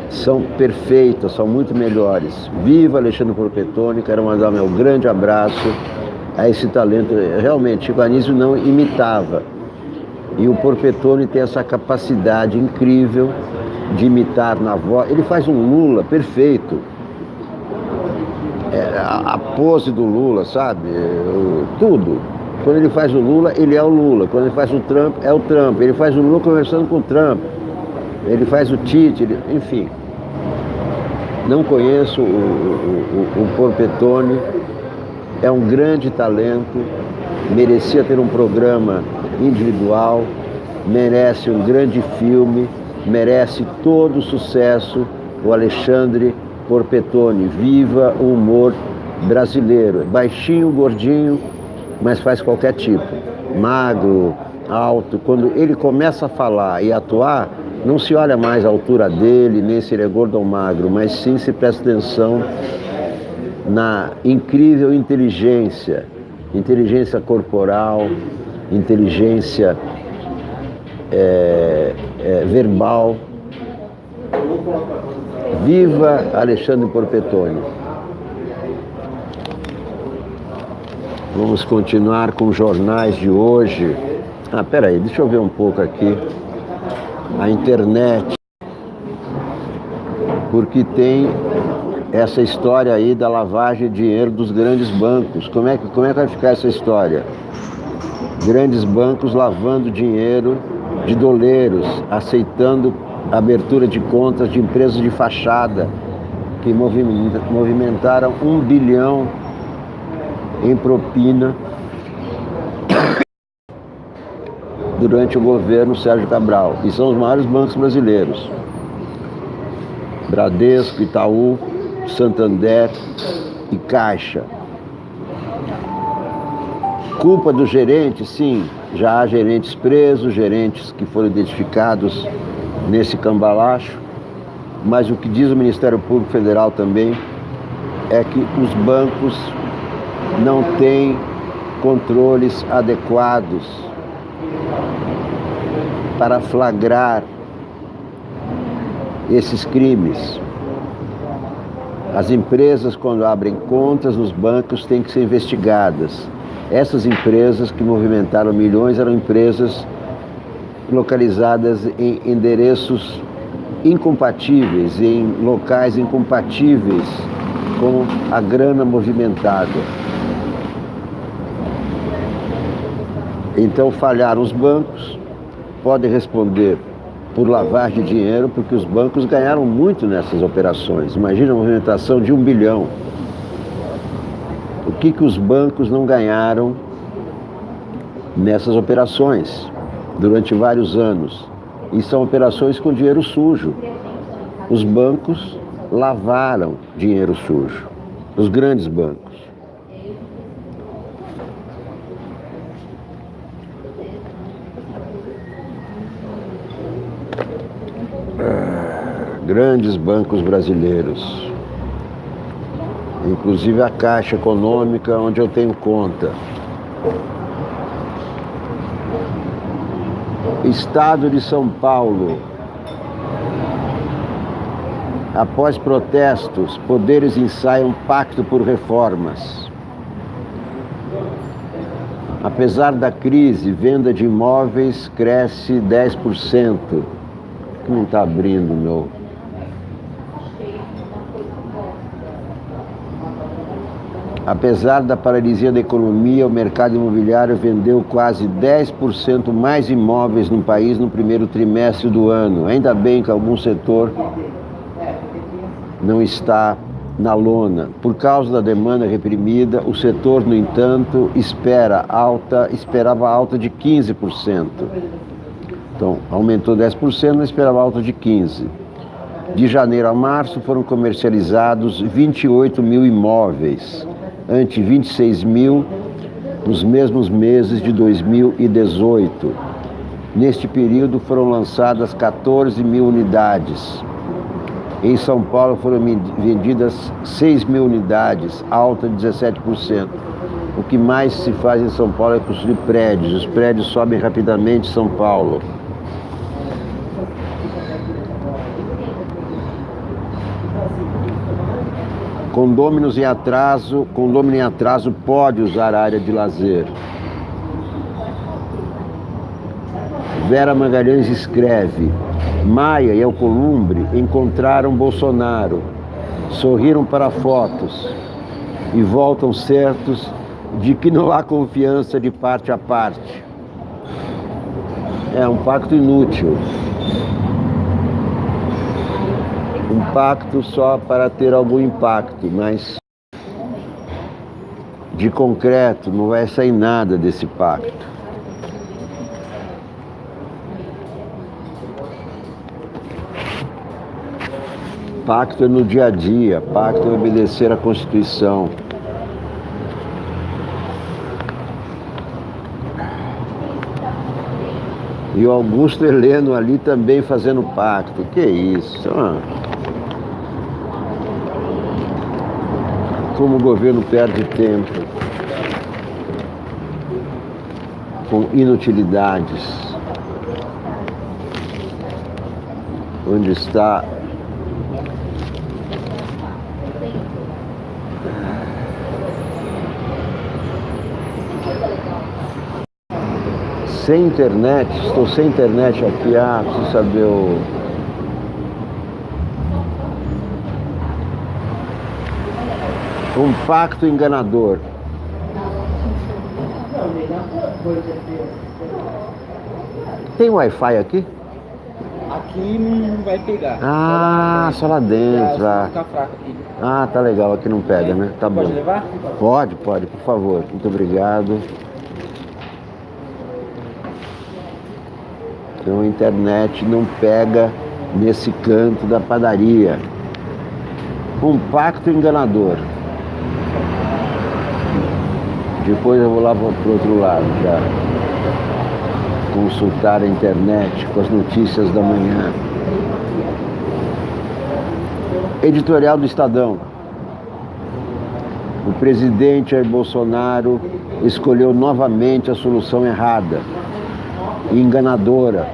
são perfeitas, são muito melhores. Viva Alexandre Porpetone, quero mandar meu grande abraço a esse talento. Realmente, Chico Anísio não imitava. E o Porpetone tem essa capacidade incrível de imitar na voz. Ele faz um Lula perfeito. A pose do Lula, sabe? Tudo. Quando ele faz o Lula, ele é o Lula. Quando ele faz o Trump, é o Trump. Ele faz o Lula conversando com o Trump. Ele faz o Tite, enfim. Não conheço o Porpetone. É um grande talento. Merecia ter um programa individual. Merece um grande filme. Merece todo o sucesso. O Alexandre Porpetone. Viva o humor brasileiro. Baixinho, gordinho, mas faz qualquer tipo. Magro, alto. Quando ele começa a falar e atuar, não se olha mais a altura dele, nem se ele é gordo ou magro, mas sim se presta atenção na incrível inteligência corporal, inteligência verbal. Viva Alexandre Porpetone. Vamos continuar com os jornais de hoje. Peraí, deixa eu ver um pouco aqui a internet, porque tem essa história aí da lavagem de dinheiro dos grandes bancos. Como é que vai ficar essa história? Grandes bancos lavando dinheiro de doleiros, aceitando a abertura de contas de empresas de fachada que movimentaram 1 bilhão em propina durante o governo Sérgio Cabral. E são os maiores bancos brasileiros: Bradesco, Itaú, Santander e Caixa. Culpa dos gerentes? Sim, já há gerentes presos, gerentes que foram identificados nesse cambalacho, mas o que diz o Ministério Público Federal também é que os bancos não têm controles adequados para flagrar esses crimes. As empresas, quando abrem contas nos bancos, têm que ser investigadas. Essas empresas que movimentaram milhões eram empresas localizadas em endereços incompatíveis, em locais incompatíveis com a grana movimentada. Então falharam os bancos, podem responder por lavagem de dinheiro, porque os bancos ganharam muito nessas operações. Imagina a movimentação de 1 bilhão. O que os bancos não ganharam nessas operações durante vários anos? E são operações com dinheiro sujo. Os bancos lavaram dinheiro sujo, os grandes bancos. Grandes bancos brasileiros, inclusive a Caixa Econômica, onde eu tenho conta. Estado de São Paulo. Após protestos, poderes ensaiam pacto por reformas. Apesar da crise, venda de imóveis cresce 10%. Que não está abrindo, meu. Apesar da paralisia da economia, o mercado imobiliário vendeu quase 10% mais imóveis no país no primeiro trimestre do ano. Ainda bem que algum setor não está na lona. Por causa da demanda reprimida, o setor, no entanto, esperava alta de 15%. Então, aumentou 10%, mas esperava alta de 15%. De janeiro a março foram comercializados 28 mil imóveis, ante 26 mil nos mesmos meses de 2018. Neste período foram lançadas 14 mil unidades. Em São Paulo foram vendidas 6 mil unidades, alta de 17%. O que mais se faz em São Paulo é construir prédios. Os prédios sobem rapidamente em São Paulo. Condomínio em atraso pode usar a área de lazer. Vera Magalhães escreve: Maia e Alcolumbre encontraram Bolsonaro, sorriram para fotos e voltam certos de que não há confiança de parte a parte. É um pacto inútil. Um pacto só para ter algum impacto, mas de concreto não vai sair nada desse pacto. Pacto é no dia a dia, pacto é obedecer à Constituição. E o Augusto Heleno ali também fazendo pacto. Que isso? Como o governo perde tempo com inutilidades. Onde está sem internet? Estou sem internet aqui. Preciso saber um pacto enganador. Tem Wi-Fi aqui? Aqui não vai pegar. Só lá dentro. Fica fraco aqui. Tá legal, aqui não pega, né? Tá bom. Pode levar? Pode, por favor. Muito obrigado. Então a internet não pega nesse canto da padaria. Um pacto enganador. Depois eu vou lá para o outro lado já. Consultar a internet com as notícias da manhã. Editorial do Estadão. O presidente Jair Bolsonaro escolheu novamente a solução errada e enganadora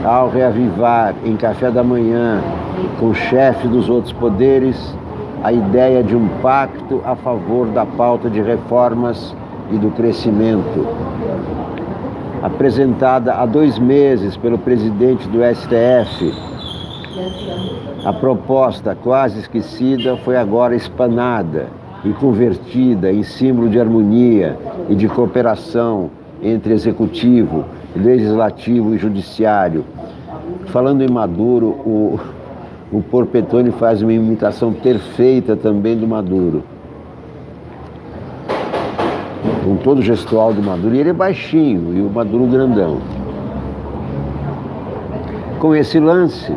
ao reavivar em café da manhã com o chefe dos outros poderes a ideia de um pacto a favor da pauta de reformas e do crescimento. Apresentada há 2 meses pelo presidente do STF, a proposta quase esquecida foi agora espanada e convertida em símbolo de harmonia e de cooperação entre executivo, legislativo e judiciário. Falando em Maduro, o Porpetone faz uma imitação perfeita também do Maduro. Com todo o gestual do Maduro, e ele é baixinho, e o Maduro grandão. Com esse lance,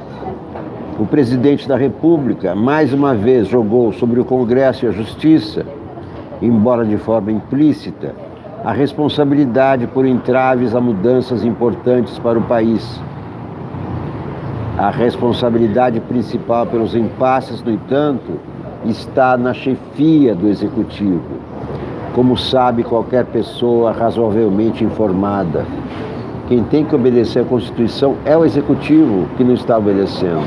o presidente da República, mais uma vez, jogou sobre o Congresso e a Justiça, embora de forma implícita, a responsabilidade por entraves a mudanças importantes para o país. A responsabilidade principal pelos impasses, no entanto, está na chefia do Executivo, como sabe qualquer pessoa razoavelmente informada. Quem tem que obedecer à Constituição é o Executivo, que não está obedecendo.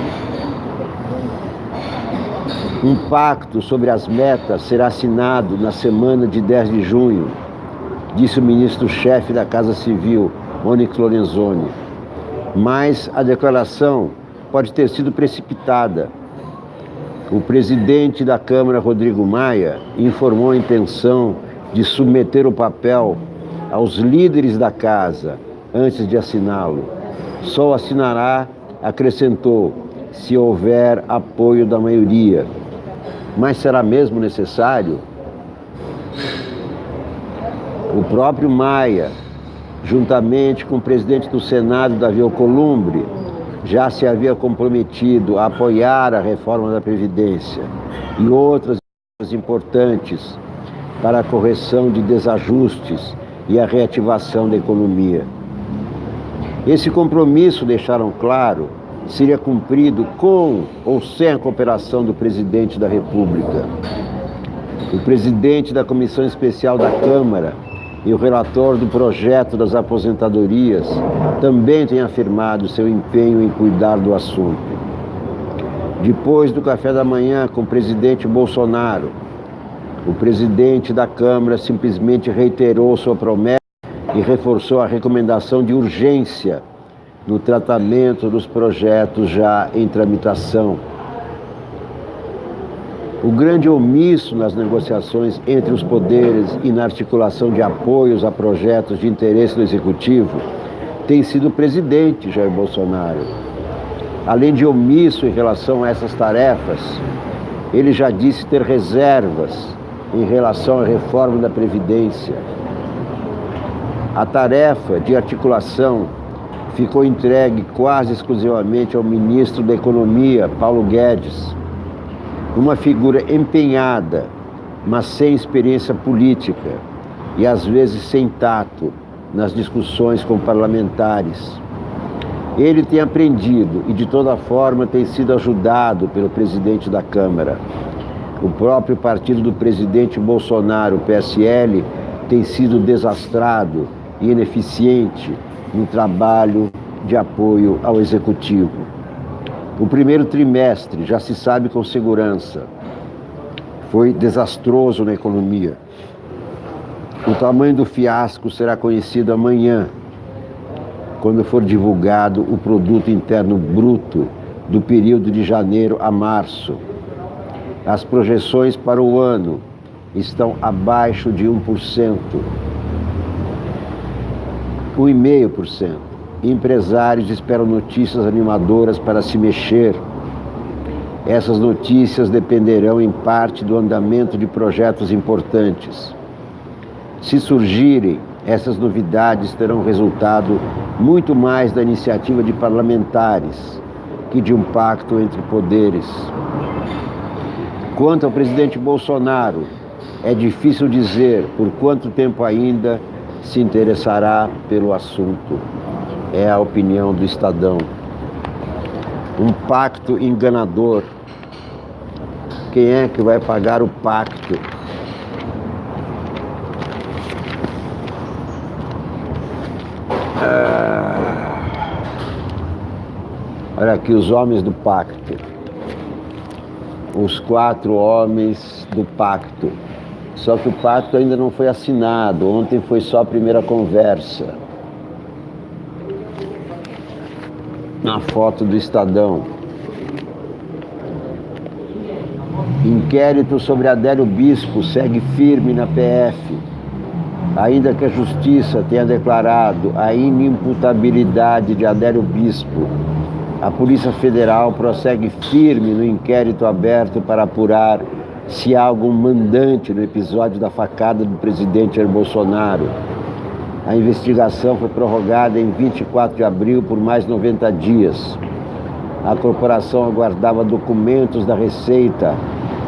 Um pacto sobre as metas será assinado na semana de 10 de junho, disse o ministro-chefe da Casa Civil, Onyx Lorenzoni. Mas a declaração pode ter sido precipitada. O presidente da Câmara, Rodrigo Maia, informou a intenção de submeter o papel aos líderes da casa antes de assiná-lo. Só assinará, acrescentou, se houver apoio da maioria. Mas será mesmo necessário? O próprio Maia, juntamente com o presidente do Senado, Davi Alcolumbre, já se havia comprometido a apoiar a reforma da Previdência e outras importantes para a correção de desajustes e a reativação da economia. Esse compromisso, deixaram claro, seria cumprido com ou sem a cooperação do presidente da República. O presidente da Comissão Especial da Câmara e o relator do projeto das aposentadorias também têm afirmado seu empenho em cuidar do assunto. Depois do café da manhã com o presidente Bolsonaro, o presidente da Câmara simplesmente reiterou sua promessa e reforçou a recomendação de urgência no tratamento dos projetos já em tramitação. O grande omisso nas negociações entre os poderes e na articulação de apoios a projetos de interesse do Executivo tem sido o presidente Jair Bolsonaro. Além de omisso em relação a essas tarefas, ele já disse ter reservas em relação à reforma da Previdência. A tarefa de articulação ficou entregue quase exclusivamente ao ministro da Economia, Paulo Guedes, uma figura empenhada, mas sem experiência política e às vezes sem tato nas discussões com parlamentares. Ele tem aprendido e de toda forma tem sido ajudado pelo presidente da Câmara. O próprio partido do presidente Bolsonaro, o PSL, tem sido desastrado e ineficiente no trabalho de apoio ao Executivo. O primeiro trimestre, já se sabe com segurança, foi desastroso na economia. O tamanho do fiasco será conhecido amanhã, quando for divulgado o Produto Interno Bruto do período de janeiro a março. As projeções para o ano estão abaixo de 1%, 1,5%. Empresários esperam notícias animadoras para se mexer. Essas notícias dependerão em parte do andamento de projetos importantes. Se surgirem, essas novidades terão resultado muito mais da iniciativa de parlamentares que de um pacto entre poderes. Quanto ao presidente Bolsonaro, é difícil dizer por quanto tempo ainda se interessará pelo assunto. É a opinião do Estadão. Um pacto enganador. Quem é que vai pagar o pacto? Olha aqui os homens do pacto. Os 4 homens do pacto. Só que o pacto ainda não foi assinado. Ontem foi só a primeira conversa. Na foto do Estadão. Inquérito sobre Adélio Bispo segue firme na PF. Ainda que a Justiça tenha declarado a inimputabilidade de Adélio Bispo, a Polícia Federal prossegue firme no inquérito aberto para apurar se há algum mandante no episódio da facada do presidente Jair Bolsonaro. A investigação foi prorrogada em 24 de abril por mais 90 dias. A corporação aguardava documentos da Receita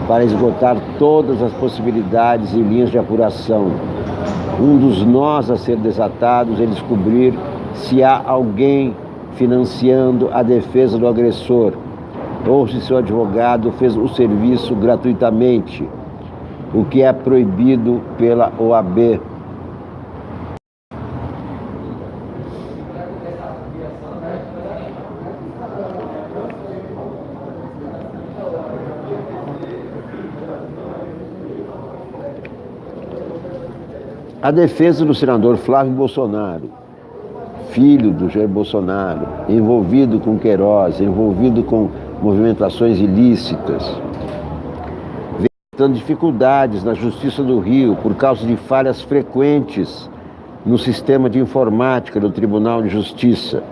para esgotar todas as possibilidades e linhas de apuração. Um dos nós a ser desatados é descobrir se há alguém financiando a defesa do agressor ou se seu advogado fez o serviço gratuitamente, o que é proibido pela OAB. A defesa do senador Flávio Bolsonaro, filho do Jair Bolsonaro, envolvido com Queiroz, envolvido com movimentações ilícitas, vem tendo dificuldades na Justiça do Rio por causa de falhas frequentes no sistema de informática do Tribunal de Justiça.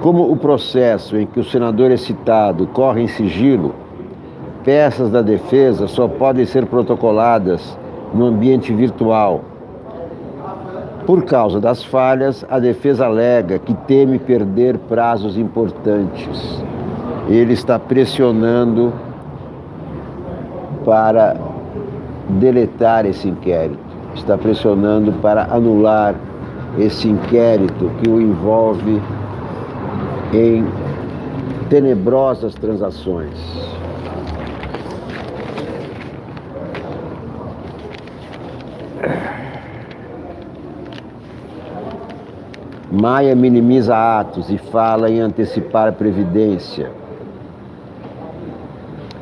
Como o processo em que o senador é citado corre em sigilo, peças da defesa só podem ser protocoladas no ambiente virtual. Por causa das falhas, a defesa alega que teme perder prazos importantes. Ele está pressionando para deletar esse inquérito, está pressionando para anular esse inquérito que o envolve em tenebrosas transações. Maia minimiza atos e fala em antecipar a Previdência.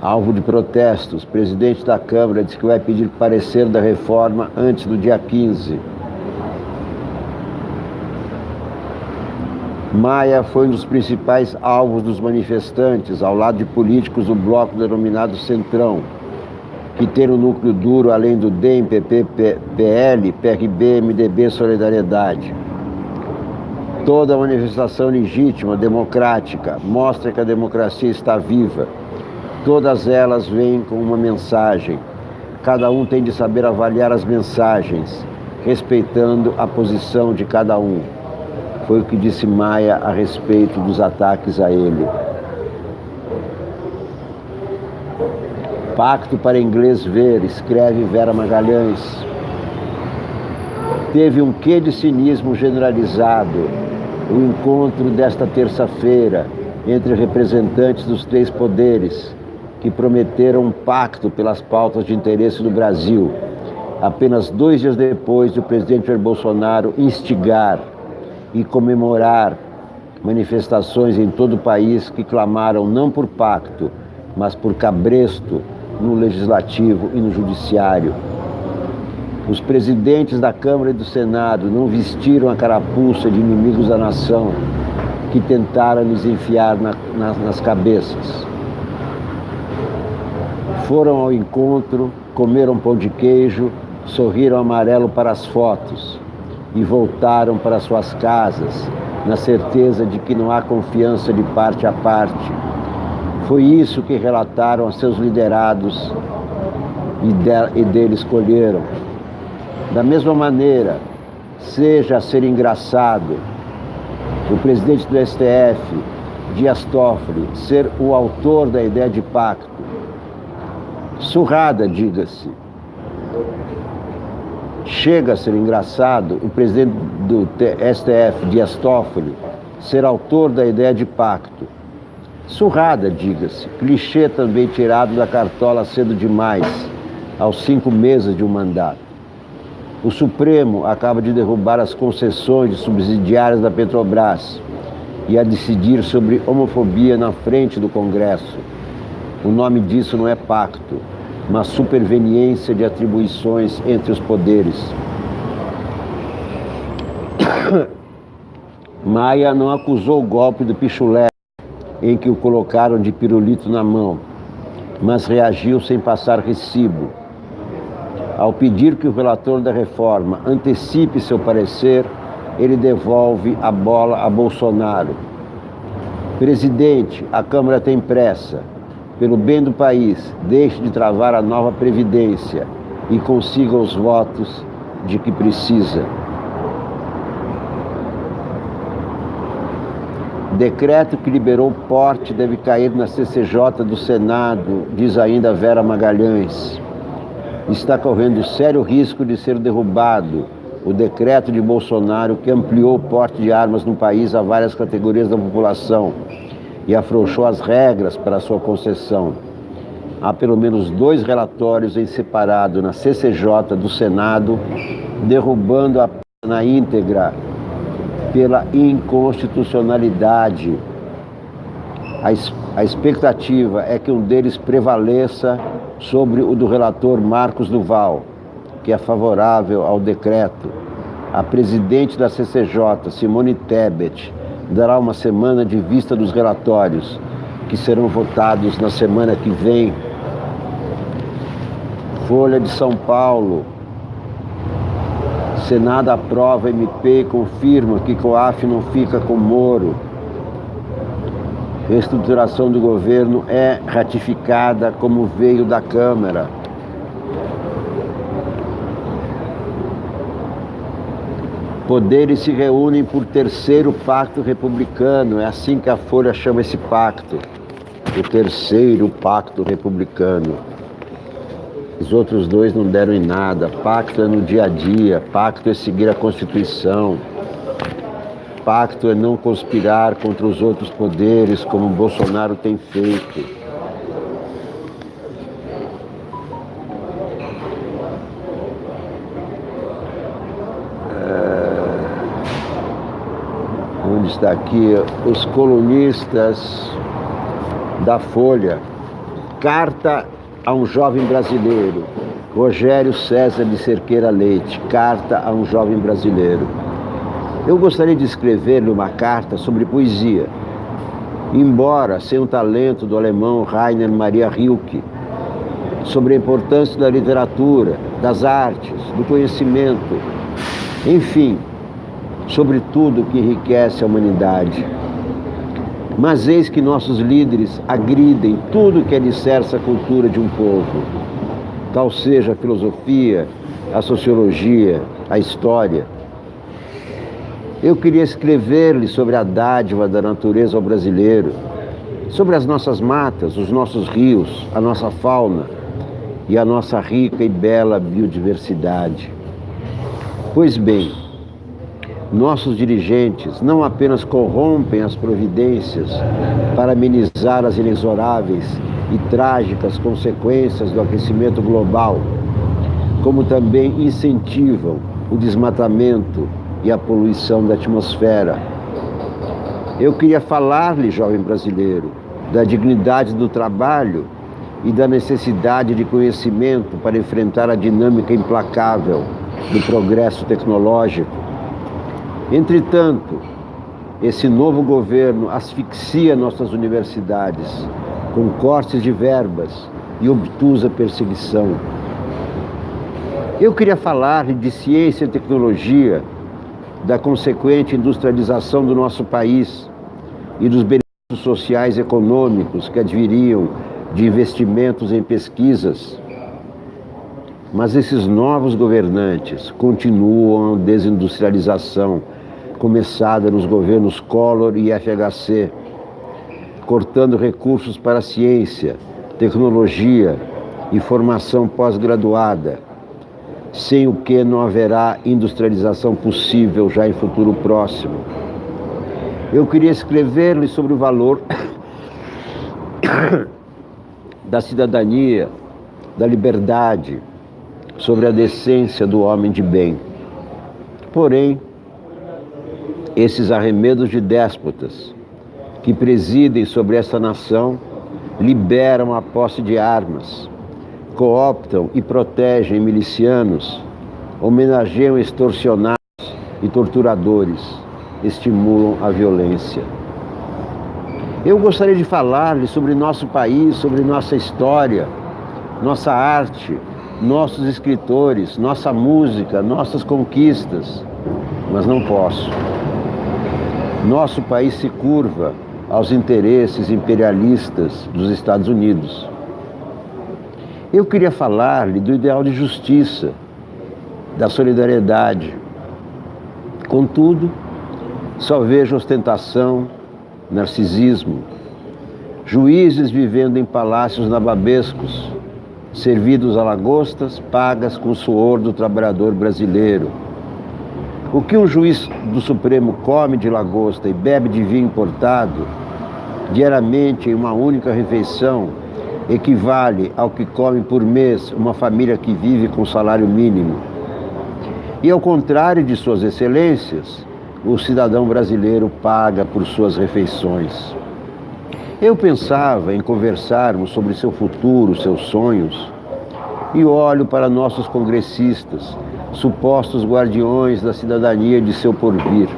Alvo de protestos, o presidente da Câmara diz que vai pedir parecer da reforma antes do dia 15. Maia foi um dos principais alvos dos manifestantes, ao lado de políticos do bloco denominado Centrão, que tem um núcleo duro além do DEM, PP, PL, PRB, MDB, Solidariedade. Toda manifestação legítima, democrática, mostra que a democracia está viva. Todas elas vêm com uma mensagem. Cada um tem de saber avaliar as mensagens, respeitando a posição de cada um. Foi o que disse Maia a respeito dos ataques a ele. Pacto para inglês ver, escreve Vera Magalhães. Teve um quê de cinismo generalizado o encontro desta terça-feira entre representantes dos três poderes que prometeram um pacto pelas pautas de interesse do Brasil, apenas 2 dias depois do presidente Jair Bolsonaro instigar e comemorar manifestações em todo o país que clamaram não por pacto, mas por cabresto no Legislativo e no Judiciário. Os presidentes da Câmara e do Senado não vestiram a carapuça de inimigos da nação que tentaram lhes enfiar nas cabeças. Foram ao encontro, comeram pão de queijo, sorriram amarelo para as fotos e voltaram para suas casas, na certeza de que não há confiança de parte a parte. Foi isso que relataram a seus liderados e deles colheram. Da mesma maneira, seja a ser engraçado, o presidente do STF, Dias Toffoli, ser o autor da ideia de pacto. Surrada, diga-se. Chega a ser engraçado o presidente do STF, Dias Toffoli, ser autor da ideia de pacto. Surrada, diga-se. Clichê também tirado da cartola cedo demais, aos 5 meses de um mandato. O Supremo acaba de derrubar as concessões subsidiárias da Petrobras e a decidir sobre homofobia na frente do Congresso. O nome disso não é pacto, mas superveniência de atribuições entre os poderes. Maia não acusou o golpe do pichulé, em que o colocaram de pirulito na mão, mas reagiu sem passar recibo. Ao pedir que o relator da reforma antecipe seu parecer, ele devolve a bola a Bolsonaro. Presidente, a Câmara tem pressa. Pelo bem do país, deixe de travar a nova Previdência e consiga os votos de que precisa. Decreto que liberou o porte deve cair na CCJ do Senado, diz ainda Vera Magalhães. Está correndo sério risco de ser derrubado o decreto de Bolsonaro que ampliou o porte de armas no país a várias categorias da população e afrouxou as regras para sua concessão. Há pelo menos 2 relatórios em separado na CCJ do Senado, derrubando a na íntegra pela inconstitucionalidade. A expectativa é que um deles prevaleça sobre o do relator Marcos Duval, que é favorável ao decreto. A presidente da CCJ, Simone Tebet, dará uma semana de vista dos relatórios, que serão votados na semana que vem. Folha de São Paulo. Senado aprova MP e confirma que COAF não fica com Moro. reestruturação do governo é ratificada como veio da Câmara. Poderes se reúnem por terceiro pacto republicano, é assim que a Folha chama esse pacto, o terceiro pacto republicano. Os outros dois não deram em nada. Pacto é no dia a dia, pacto é seguir a Constituição, pacto é não conspirar contra os outros poderes, como Bolsonaro tem feito. Onde está aqui? Os colunistas da Folha. Carta a um jovem brasileiro. Rogério César de Cerqueira Leite. Carta a um jovem brasileiro. Eu gostaria de escrever-lhe uma carta sobre poesia. Embora sem o talento do alemão Rainer Maria Rilke, sobre a importância da literatura, das artes, do conhecimento, enfim, sobre tudo que enriquece a humanidade. Mas eis que nossos líderes agridem tudo que alicerça a cultura de um povo, tal seja a filosofia, a sociologia, a história. Eu queria escrever-lhe sobre a dádiva da natureza ao brasileiro, sobre as nossas matas, os nossos rios, a nossa fauna e a nossa rica e bela biodiversidade. Pois bem, nossos dirigentes não apenas corrompem as providências para amenizar as inexoráveis e trágicas consequências do aquecimento global, como também incentivam o desmatamento e a poluição da atmosfera. Eu queria falar-lhe, jovem brasileiro, da dignidade do trabalho e da necessidade de conhecimento para enfrentar a dinâmica implacável do progresso tecnológico. Entretanto, esse novo governo asfixia nossas universidades com cortes de verbas e obtusa perseguição. Eu queria falar de ciência e tecnologia, da consequente industrialização do nosso país e dos benefícios sociais e econômicos que adviriam de investimentos em pesquisas. Mas esses novos governantes continuam a desindustrialização começada nos governos Collor e FHC, cortando recursos para a ciência, tecnologia e formação pós-graduada, sem o que não haverá industrialização possível já em futuro próximo. Eu queria escrever-lhe sobre o valor da cidadania, da liberdade, sobre a decência do homem de bem. Porém, esses arremedos de déspotas que presidem sobre essa nação liberam a posse de armas, cooptam e protegem milicianos, homenageiam extorsionados e torturadores, estimulam a violência. Eu gostaria de falar-lhe sobre nosso país, sobre nossa história, nossa arte, nossos escritores, nossa música, nossas conquistas, mas não posso. Nosso país se curva aos interesses imperialistas dos Estados Unidos. Eu queria falar-lhe do ideal de justiça, da solidariedade. Contudo, só vejo ostentação, narcisismo, juízes vivendo em palácios nababescos, servidos a lagostas pagas com o suor do trabalhador brasileiro. O que um juiz do Supremo come de lagosta e bebe de vinho importado, diariamente em uma única refeição, equivale ao que come por mês uma família que vive com salário mínimo. E ao contrário de suas excelências, o cidadão brasileiro paga por suas refeições. Eu pensava em conversarmos sobre seu futuro, seus sonhos, e olho para nossos congressistas, supostos guardiões da cidadania de seu porvir,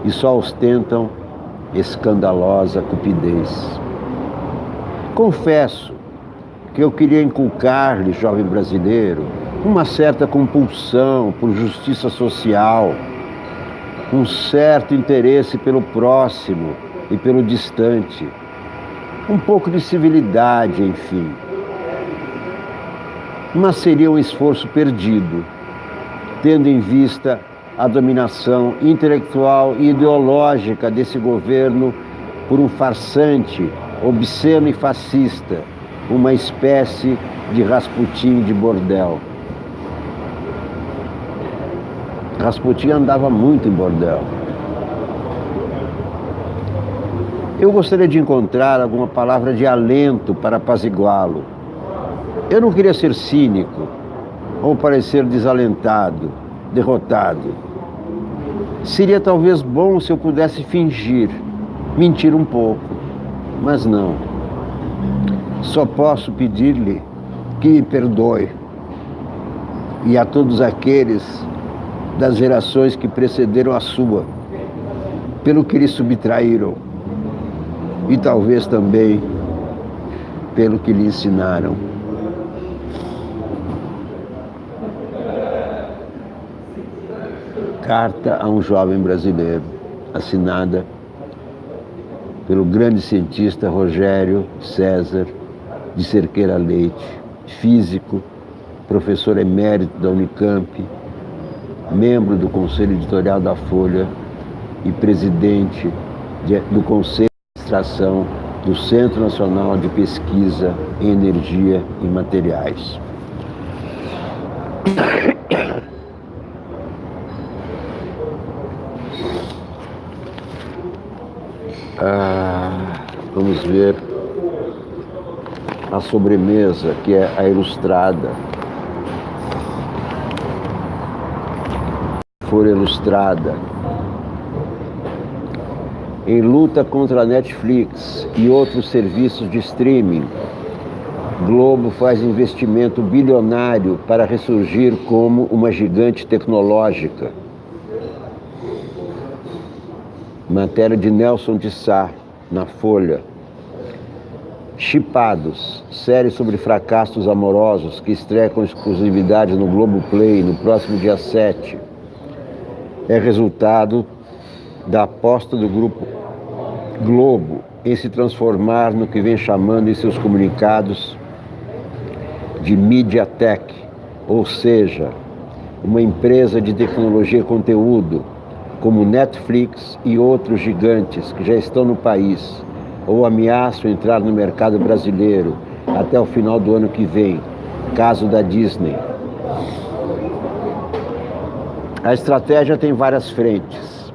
e só ostentam escandalosa cupidez. Confesso que eu queria inculcar-lhe, jovem brasileiro, uma certa compulsão por justiça social, um certo interesse pelo próximo, e pelo distante. Um pouco de civilidade, enfim. Mas seria um esforço perdido, tendo em vista a dominação intelectual e ideológica desse governo por um farsante, obsceno e fascista, uma espécie de Rasputin de bordel. Rasputin andava muito em bordel. Eu gostaria de encontrar alguma palavra de alento para apaziguá-lo. Eu não queria ser cínico ou parecer desalentado, derrotado. Seria talvez bom se eu pudesse fingir, mentir um pouco, mas não. Só posso pedir-lhe que me perdoe, e a todos aqueles das gerações que precederam a sua, pelo que lhe subtraíram, e talvez também pelo que lhe ensinaram. Carta a um jovem brasileiro, assinada pelo grande cientista Rogério César de Cerqueira Leite, físico, professor emérito da Unicamp, membro do Conselho Editorial da Folha e presidente do Conselho de Administração do Centro Nacional de Pesquisa em Energia e Materiais. Vamos ver a sobremesa, que é a Ilustrada. Folha Ilustrada. Em luta contra a Netflix e outros serviços de streaming, Globo faz investimento bilionário para ressurgir como uma gigante tecnológica. Matéria de Nelson de Sá, na Folha. Chipados, série sobre fracassos amorosos que estreia com exclusividade no Globoplay no próximo dia 7. É resultado da aposta do Grupo Globo em se transformar no que vem chamando em seus comunicados de MediaTek, ou seja, uma empresa de tecnologia e conteúdo, como Netflix e outros gigantes que já estão no país ou ameaçam entrar no mercado brasileiro até o final do ano que vem, caso da Disney. A estratégia tem várias frentes.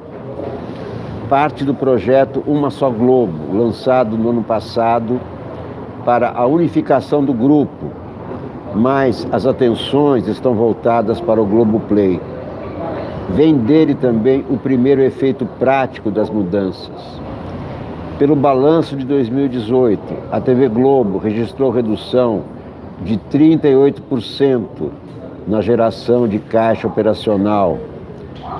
Parte do projeto Uma Só Globo, lançado no ano passado para a unificação do grupo, mas as atenções estão voltadas para o Globoplay. Vem dele também o primeiro efeito prático das mudanças. Pelo balanço de 2018, a TV Globo registrou redução de 38% na geração de caixa operacional,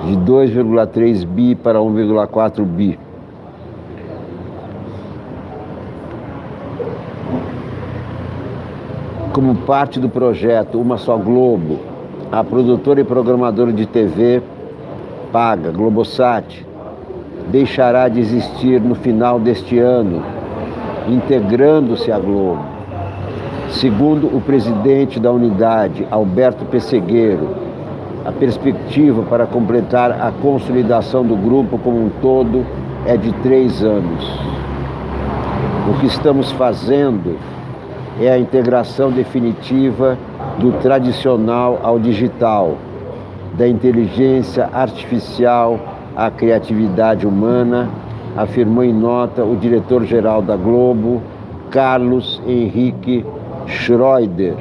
de 2,3 bi para 1,4 bi. Como parte do projeto Uma Só Globo, a produtora e programadora de TV paga, Globosat, deixará de existir no final deste ano, integrando-se à Globo. Segundo o presidente da unidade, Alberto Pessegueiro, a perspectiva para completar a consolidação do grupo como um todo é de 3 anos. O que estamos fazendo é a integração definitiva do tradicional ao digital, da inteligência artificial à criatividade humana, afirmou em nota o diretor-geral da Globo, Carlos Henrique Schroeder.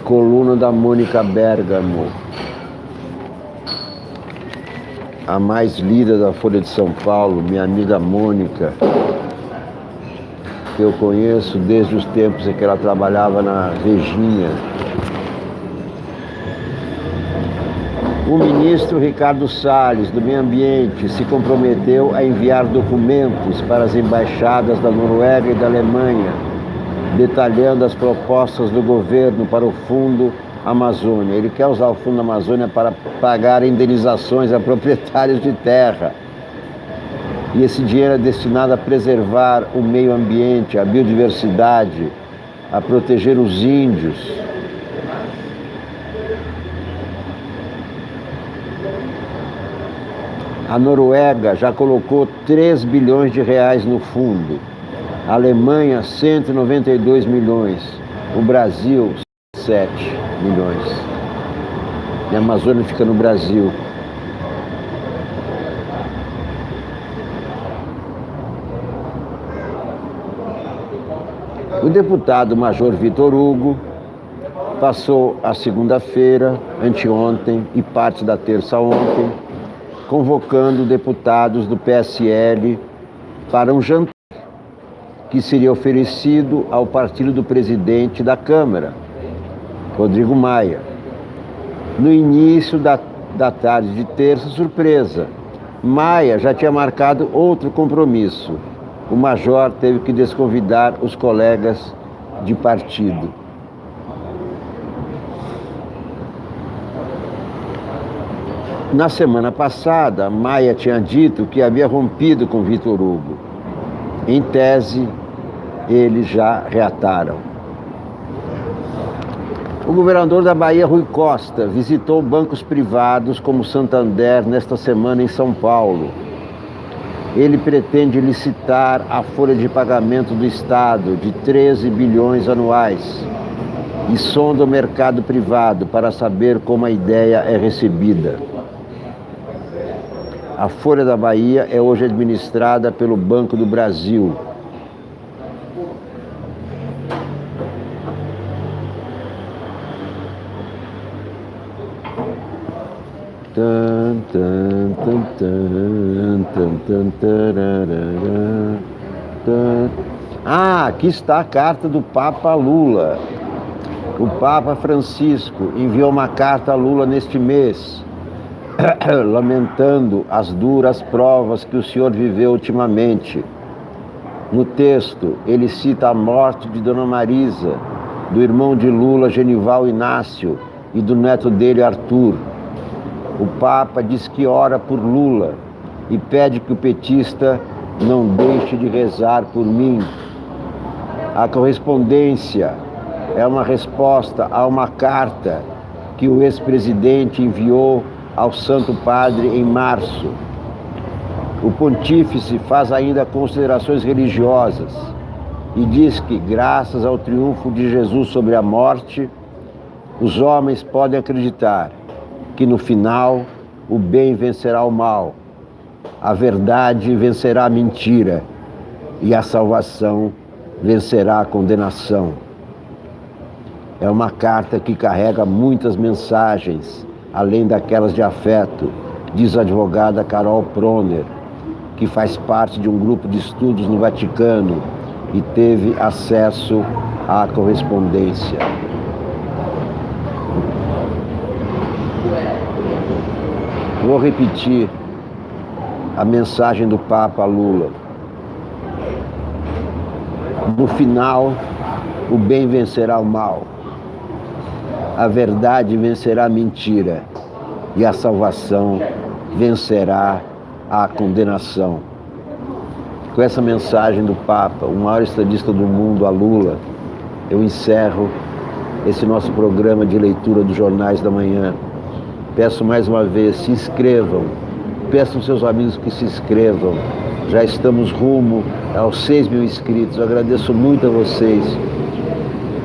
Coluna da Mônica Bergamo, a mais lida da Folha de São Paulo, minha amiga Mônica, que eu conheço desde os tempos em que ela trabalhava na Vejinha. O ministro Ricardo Salles, do Meio Ambiente, se comprometeu a enviar documentos para as embaixadas da Noruega e da Alemanha, detalhando as propostas do governo para o Fundo Amazônia. Ele quer usar o Fundo Amazônia para pagar indenizações a proprietários de terra. E esse dinheiro é destinado a preservar o meio ambiente, a biodiversidade, a proteger os índios. A Noruega já colocou 3 bilhões de reais no fundo. A Alemanha, 192 milhões. O Brasil, 7 milhões. E a Amazônia fica no Brasil. O deputado Major Vitor Hugo passou a segunda-feira, anteontem e parte da terça ontem, convocando deputados do PSL para um jantar que seria oferecido ao partido do presidente da Câmara, Rodrigo Maia. No início da tarde de terça, surpresa, Maia já tinha marcado outro compromisso. O major teve que desconvidar os colegas de partido. Na semana passada, Maia tinha dito que havia rompido com Vitor Hugo. Em tese, eles já reataram. O governador da Bahia, Rui Costa, visitou bancos privados como o Santander nesta semana em São Paulo. Ele pretende licitar a folha de pagamento do Estado de 13 bilhões anuais e sonda o mercado privado para saber como a ideia é recebida. A Folha da Bahia é hoje administrada pelo Banco do Brasil. Aqui está a carta do Papa Lula. O Papa Francisco enviou uma carta a Lula neste mês, lamentando as duras provas que o senhor viveu ultimamente. No texto, ele cita a morte de Dona Marisa, do irmão de Lula, Genival Inácio, e do neto dele, Arthur. O Papa diz que ora por Lula e pede que o petista não deixe de rezar por mim. A correspondência é uma resposta a uma carta que o ex-presidente enviou ao Santo Padre em março. O pontífice faz ainda considerações religiosas e diz que, graças ao triunfo de Jesus sobre a morte, os homens podem acreditar que no final o bem vencerá o mal, a verdade vencerá a mentira e a salvação vencerá a condenação. É uma carta que carrega muitas mensagens, além daquelas de afeto, diz a advogada Carol Proner, que faz parte de um grupo de estudos no Vaticano e teve acesso à correspondência. Vou repetir a mensagem do Papa Lula. No final, o bem vencerá o mal, a verdade vencerá a mentira e a salvação vencerá a condenação. Com essa mensagem do Papa, o maior estadista do mundo, a Lula, eu encerro esse nosso programa de leitura dos Jornais da Manhã. Peço mais uma vez, se inscrevam, peçam aos seus amigos que se inscrevam. Já estamos rumo aos 6 mil inscritos. Eu agradeço muito a vocês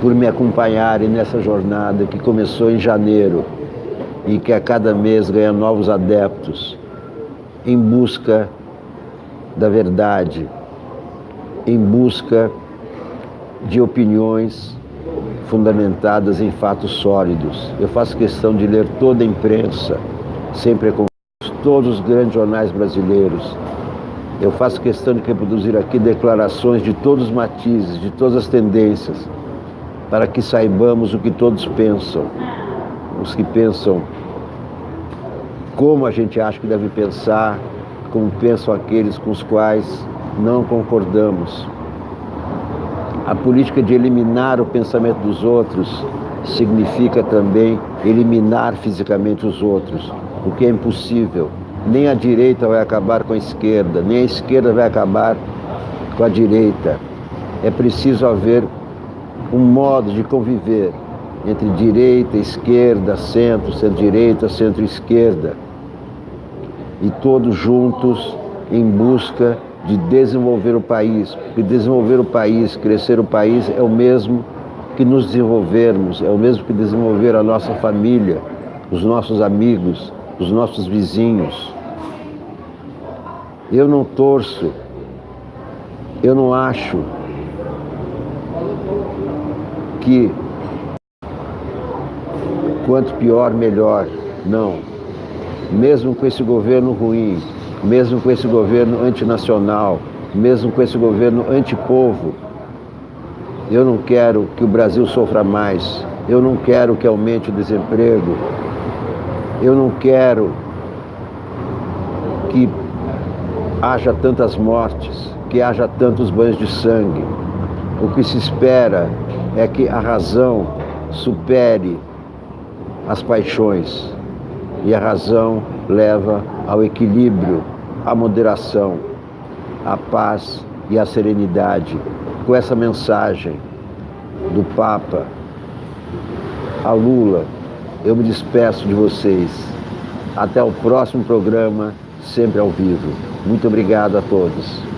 por me acompanharem nessa jornada que começou em janeiro e que a cada mês ganha novos adeptos em busca da verdade, em busca de opiniões fundamentadas em fatos sólidos. Eu faço questão de ler toda a imprensa, sem preconceitos, todos os grandes jornais brasileiros. Eu faço questão de reproduzir aqui declarações de todos os matizes, de todas as tendências, para que saibamos o que todos pensam. Os que pensam como a gente acha que deve pensar, como pensam aqueles com os quais não concordamos. A política de eliminar o pensamento dos outros significa também eliminar fisicamente os outros, o que é impossível. Nem a direita vai acabar com a esquerda, nem a esquerda vai acabar com a direita. É preciso haver um modo de conviver entre direita, esquerda, centro, centro-direita, centro-esquerda, e todos juntos em busca de desenvolver o país, porque desenvolver o país, crescer o país é o mesmo que nos desenvolvermos, é o mesmo que desenvolver a nossa família, os nossos amigos, os nossos vizinhos. Eu não torço, eu não acho que quanto pior, melhor. Não. Mesmo com esse governo ruim, mesmo com esse governo antinacional, mesmo com esse governo antipovo, eu não quero que o Brasil sofra mais. Eu não quero que aumente o desemprego. Eu não quero que haja tantas mortes, que haja tantos banhos de sangue. O que se espera é que a razão supere as paixões, e a razão leva ao equilíbrio, à moderação, à paz e à serenidade. Com essa mensagem do Papa a Lula, eu me despeço de vocês. Até o próximo programa, sempre ao vivo. Muito obrigado a todos.